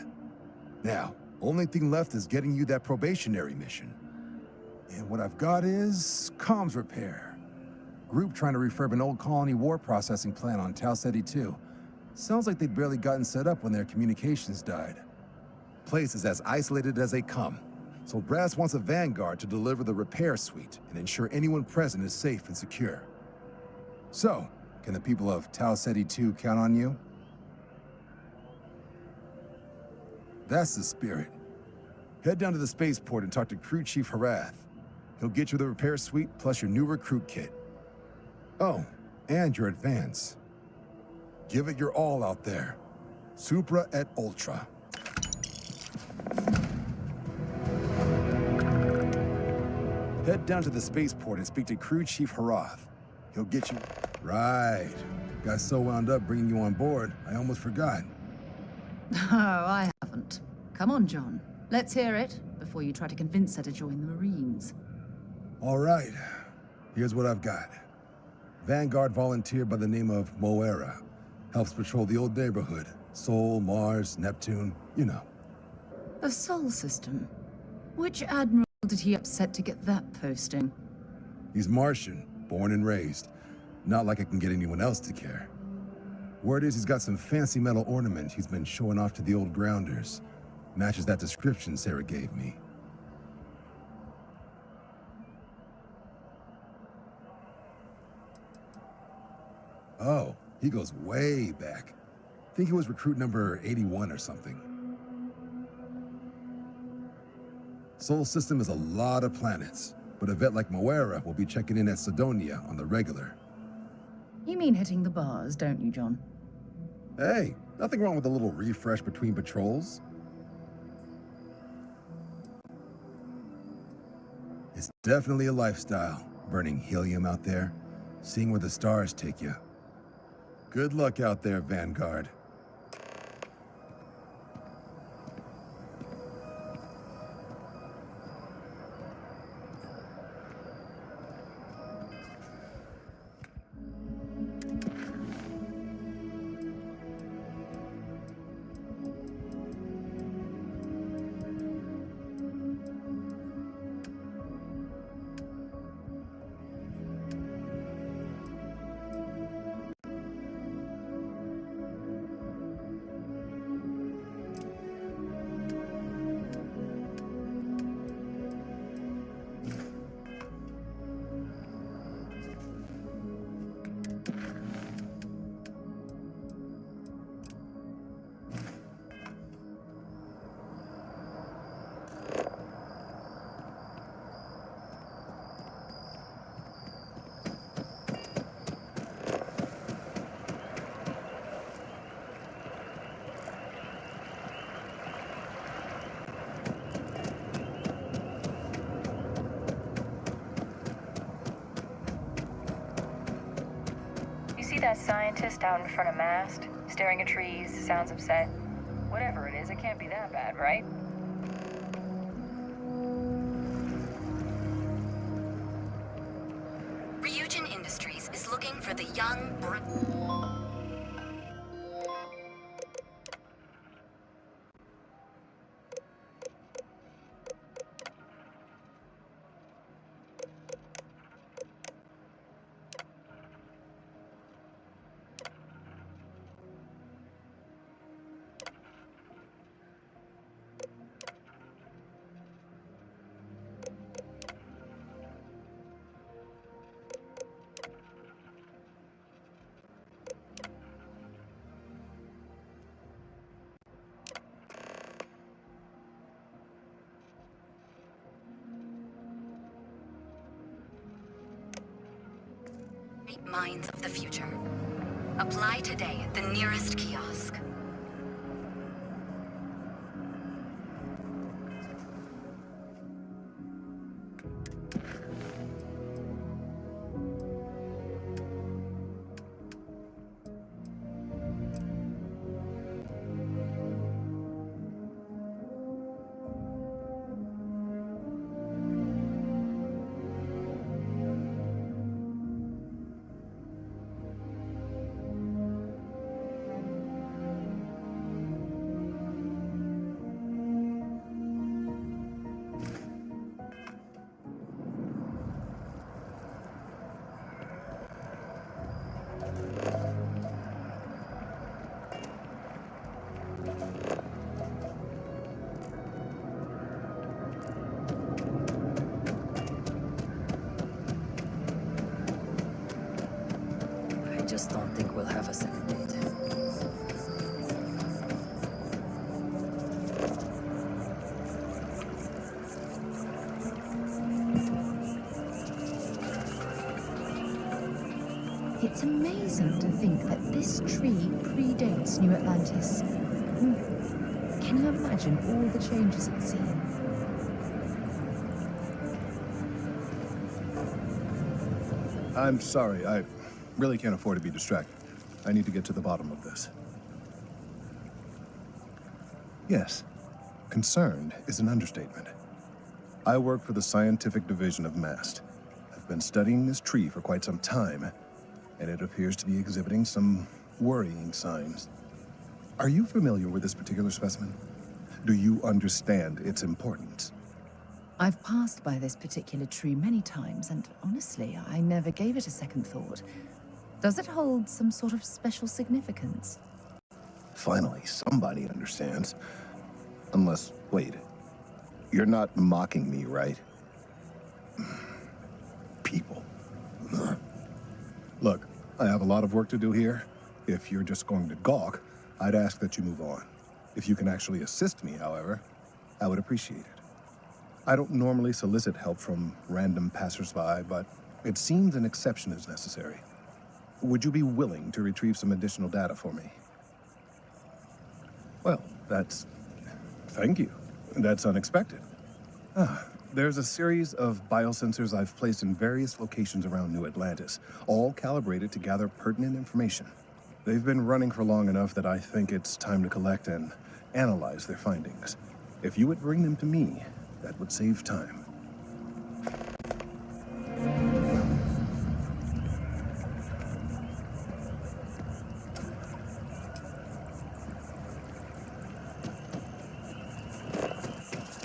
Now, only thing left is getting you that probationary mission. And what I've got is comms repair. Group trying to refurb an old colony war processing plant on Tau Ceti 2. Sounds like they'd barely gotten set up when their communications died. Place is as isolated as they come, so Brass wants a Vanguard to deliver the repair suite and ensure anyone present is safe and secure. So, can the people of Tau Ceti 2 count on you? That's the spirit. Head down to the spaceport and talk to Crew Chief Harath. He'll get you the repair suite plus your new recruit kit. Oh, and your advance. Give it your all out there. Supra et Ultra. Head down to the spaceport and speak to Crew Chief Harath. He'll get you... Right. Got so wound up bringing you on board, I almost forgot. Oh, I haven't. Come on, John. Let's hear it before you try to convince her to join the Marines. All right. Here's what I've got. Vanguard volunteer by the name of Moera. Helps patrol the old neighborhood. Sol, Mars, Neptune, you know. The Sol system. Which admiral did he upset to get that posting? He's Martian, born and raised. Not like I can get anyone else to care. Word is he's got some fancy metal ornament he's been showing off to the old grounders. Matches that description Sarah gave me. Oh, he goes way back. Think he was recruit number 81 or something. Sol system is a lot of planets, but a vet like Moera will be checking in at Sidonia on the regular. You mean hitting the bars, don't you, John? Hey, nothing wrong with a little refresh between patrols. It's definitely a lifestyle, burning helium out there, seeing where the stars take you. Good luck out there, Vanguard. That scientist out in front of mast, staring at trees, sounds upset. Whatever it is, it can't be that bad, right? Ryujin Industries is looking for the young minds of the future. Apply today at the nearest kiosk. I just don't think we'll have a second date. It's amazing to think that this tree predates New Atlantis. Can you imagine all the changes it's seen? I'm sorry, I really can't afford to be distracted. I need to get to the bottom of this. Yes, concerned is an understatement. I work for the scientific division of MAST. I've been studying this tree for quite some time, and it appears to be exhibiting some worrying signs. Are you familiar with this particular specimen? Do you understand its importance? I've passed by this particular tree many times, and honestly, I never gave it a second thought. Does it hold some sort of special significance? Finally, somebody understands. Unless, wait, you're not mocking me, right? People. Look, I have a lot of work to do here. If you're just going to gawk, I'd ask that you move on. If you can actually assist me, however, I would appreciate it. I don't normally solicit help from random passersby, but it seems an exception is necessary. Would you be willing to retrieve some additional data for me? Well, thank you. That's unexpected. There's a series of biosensors I've placed in various locations around New Atlantis, all calibrated to gather pertinent information. They've been running for long enough that I think it's time to collect and analyze their findings. If you would bring them to me, that would save time.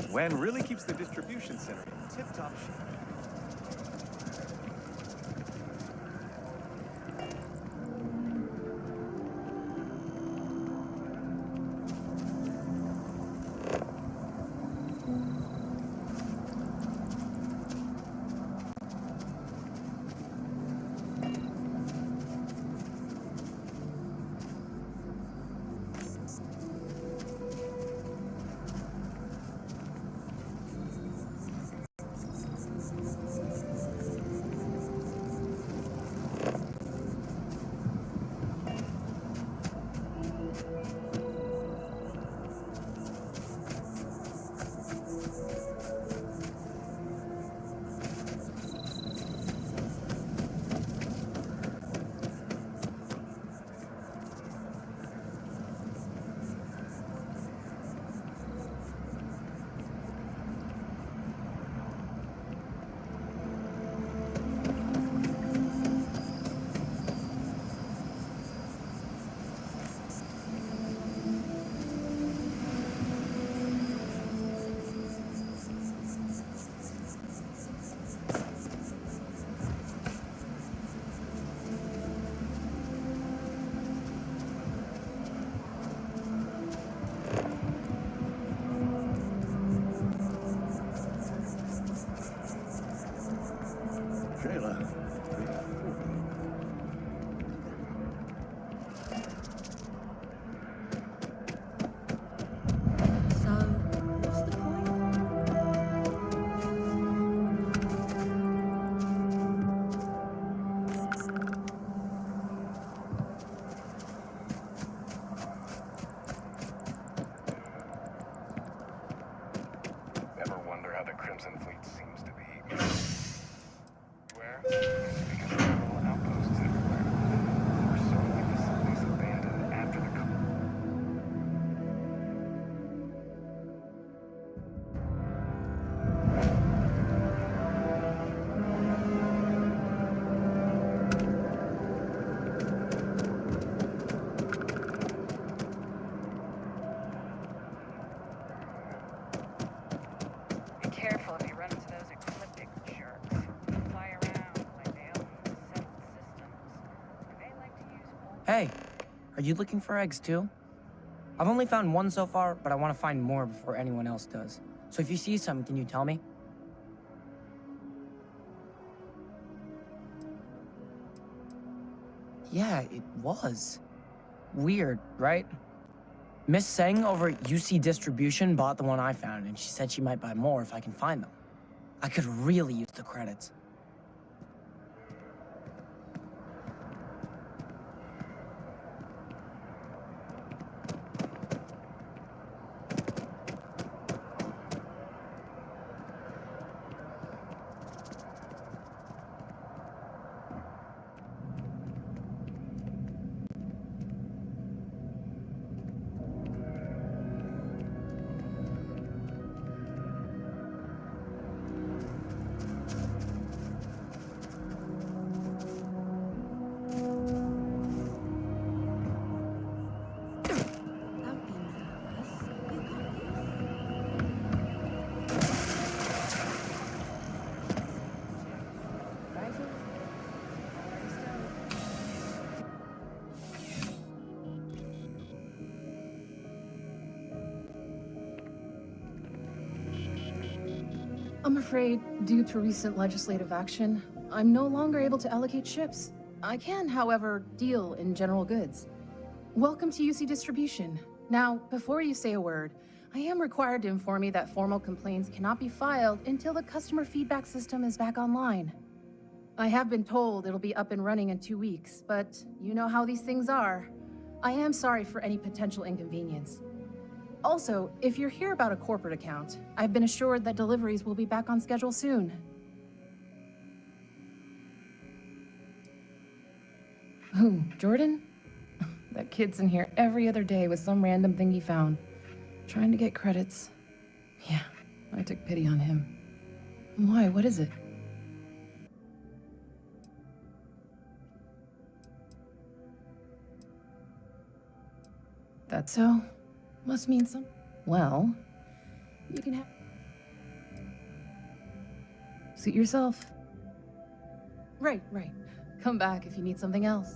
Wan really keeps the distribution center in tip-top shape. Hey, are you looking for eggs too? I've only found one so far, but I want to find more before anyone else does. So if you see some, can you tell me? Yeah, it was. Weird, right? Miss Seng over at UC Distribution bought the one I found, and she said she might buy more if I can find them. I could really use the credits. I'm afraid, due to recent legislative action, I'm no longer able to allocate ships. I can, however, deal in general goods. Welcome to UC Distribution. Now, before you say a word, I am required to inform you that formal complaints cannot be filed until the customer feedback system is back online. I have been told it'll be up and running in 2 weeks, but you know how these things are. I am sorry for any potential inconvenience. Also, if you're here about a corporate account, I've been assured that deliveries will be back on schedule soon. Who, Jordan? That kid's in here every other day with some random thing he found, trying to get credits. Yeah, I took pity on him. Why, what is it? That's so? Must mean some. Well, you can have. Suit yourself. Right. Come back if you need something else.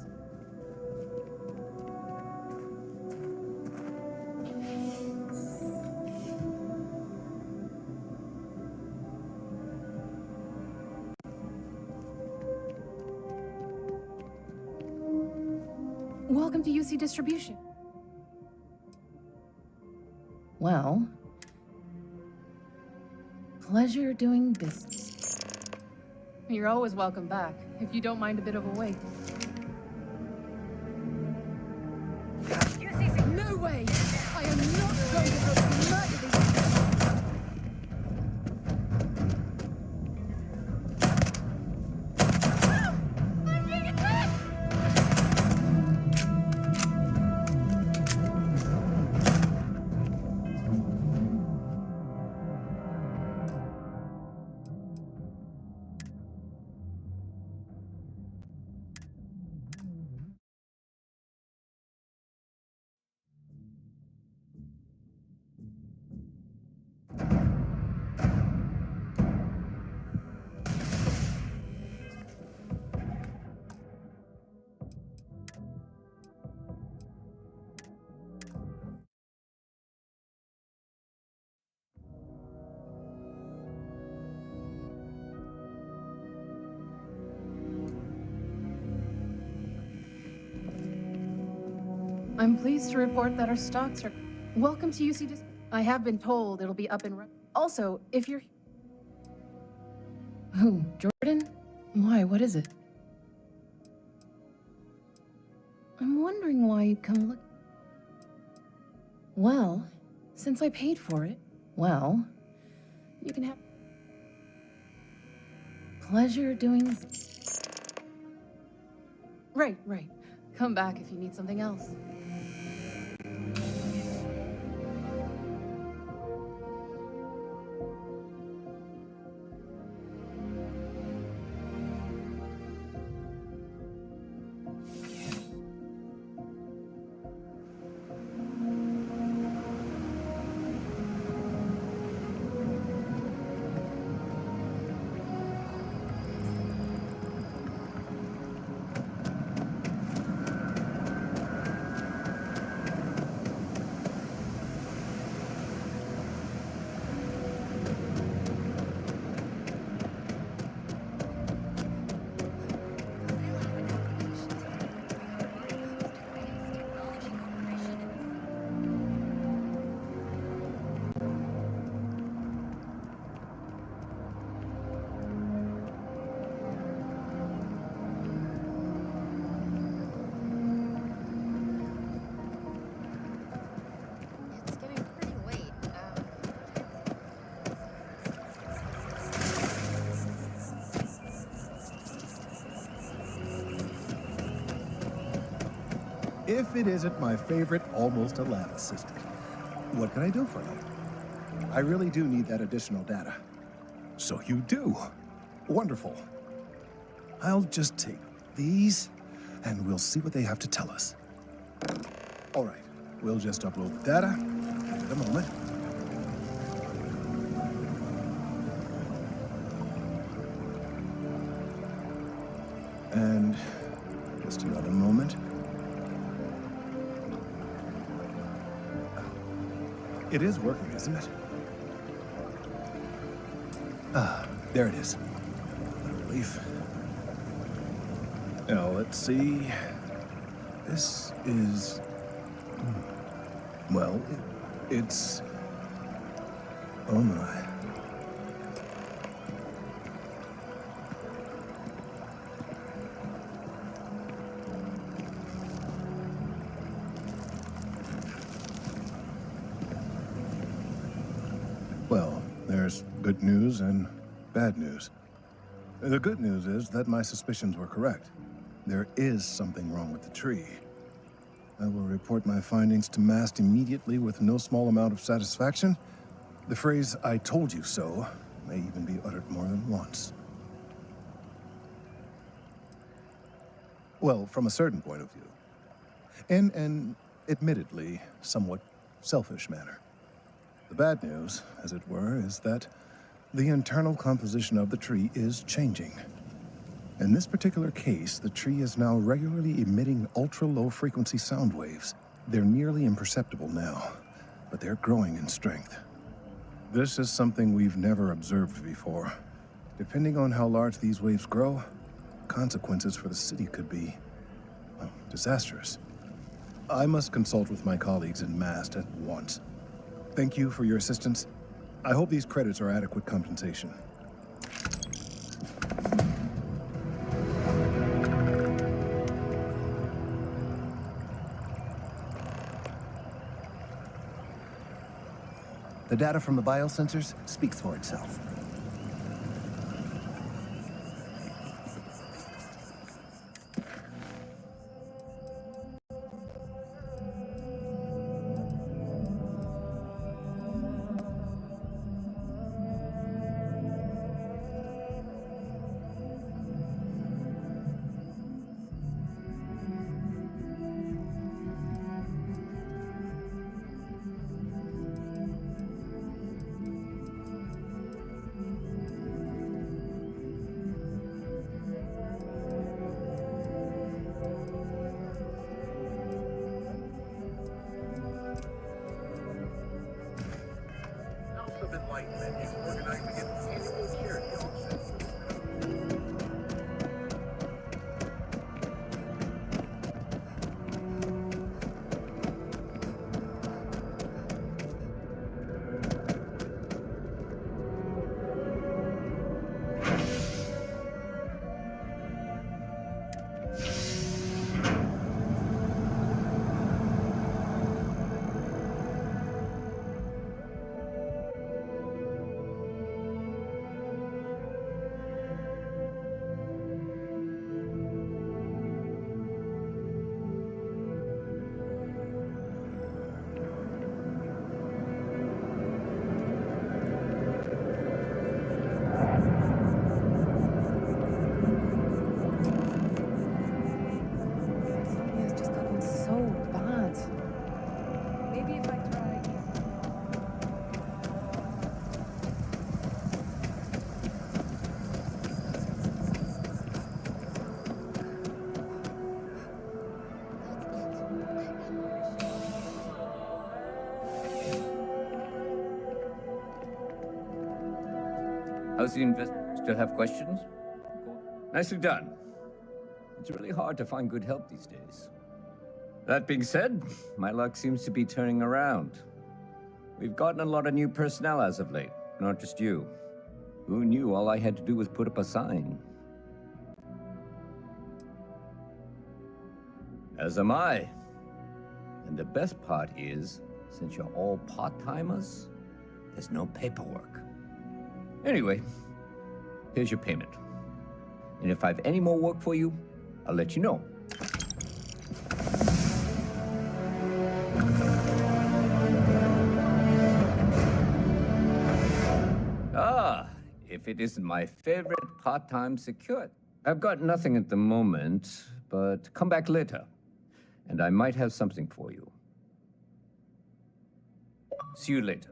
Welcome to UC Distribution. Well, pleasure doing business. You're always welcome back, if you don't mind a bit of a wait. No way! I am not going to help you murder these people! I'm being attacked! I'm pleased to report that our stocks are... Welcome to UC I have been told it'll be up and running. Also, if you're... Who, Jordan? Why, what is it? I'm wondering why you'd come look... Well, since I paid for it, well, you can have... Pleasure doing... Right. Come back if you need something else. If it isn't my favorite almost a lab assistant, what can I do for you? I really do need that additional data. So you do. Wonderful. I'll just take these, and we'll see what they have to tell us. All right, we'll just upload the data. Give it a moment. And just another moment. It is working, isn't it? Ah, there it is. Relief. Now, let's see. This is... Well, it's... Oh my. Well, there's good news and bad news. The good news is that my suspicions were correct. There is something wrong with the tree. I will report my findings to Mast immediately with no small amount of satisfaction. The phrase, "I told you so," may even be uttered more than once. Well, from a certain point of view. In an, admittedly, somewhat selfish manner. The bad news, as it were, is that the internal composition of the tree is changing. In this particular case, the tree is now regularly emitting ultra-low frequency sound waves. They're nearly imperceptible now, but they're growing in strength. This is something we've never observed before. Depending on how large these waves grow, consequences for the city could be, well, disastrous. I must consult with my colleagues in Mast at once. Thank you for your assistance. I hope these credits are adequate compensation. The data from the biosensors speaks for itself. How's the Still have questions? Nicely done. It's really hard to find good help these days. That being said, my luck seems to be turning around. We've gotten a lot of new personnel as of late, not just you. Who knew all I had to do was put up a sign? As am I. And the best part is, since you're all part-timers, there's no paperwork. Anyway, here's your payment. And if I have any more work for you, I'll let you know. Ah, if it isn't my favorite part-time security. I've got nothing at the moment, but come back later, and I might have something for you. See you later.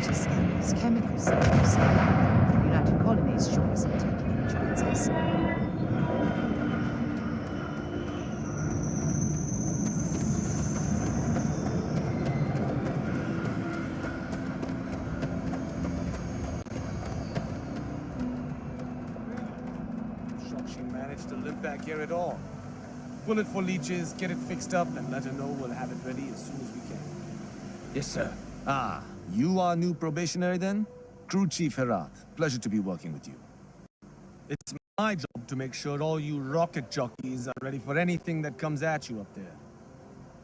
data scanners, chemical samples. The United Colonies sure isn't taking any chances. Shocked she managed to live back here at all. Pull it for leeches, get it fixed up, and let her know we'll have it ready as soon as we can. Yes, sir. Ah, you are new probationary then? Crew Chief Herat. Pleasure to be working with you. It's my job to make sure all you rocket jockeys are ready for anything that comes at you up there.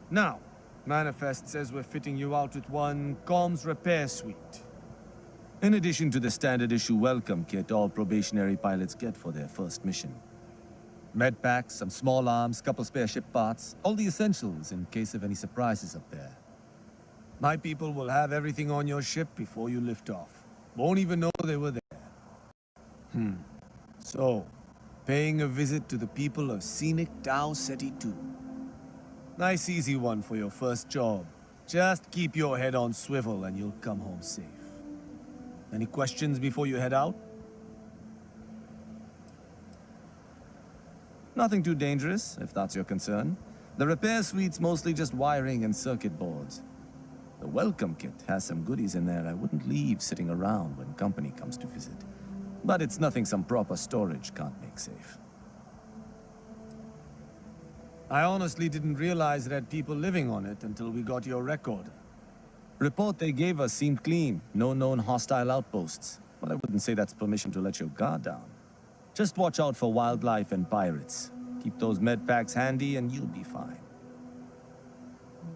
Now, Manifest says we're fitting you out with one comms repair suite. In addition to the standard issue welcome kit all probationary pilots get for their first mission. Med packs, some small arms, couple spare ship parts, all the essentials in case of any surprises up there. My people will have everything on your ship before you lift off. Won't even know they were there. So, paying a visit to the people of scenic Tau Ceti 2. Nice easy one for your first job. Just keep your head on swivel and you'll come home safe. Any questions before you head out? Nothing too dangerous, if that's your concern. The repair suite's mostly just wiring and circuit boards. The welcome kit has some goodies in there I wouldn't leave sitting around when company comes to visit. But it's nothing some proper storage can't make safe. I honestly didn't realize it had people living on it until we got your record. Report they gave us seemed clean, no known hostile outposts. But I wouldn't say that's permission to let your guard down. Just watch out for wildlife and pirates. Keep those med packs handy and you'll be fine.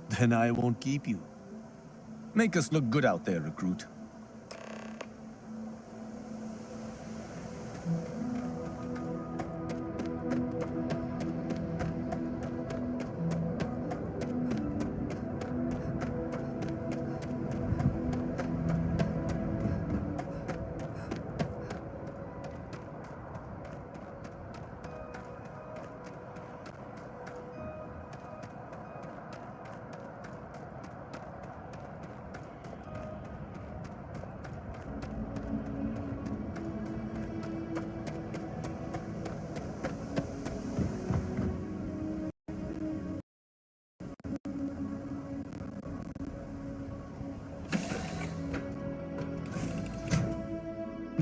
Then I won't keep you. Make us look good out there, recruit.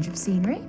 Change of scenery?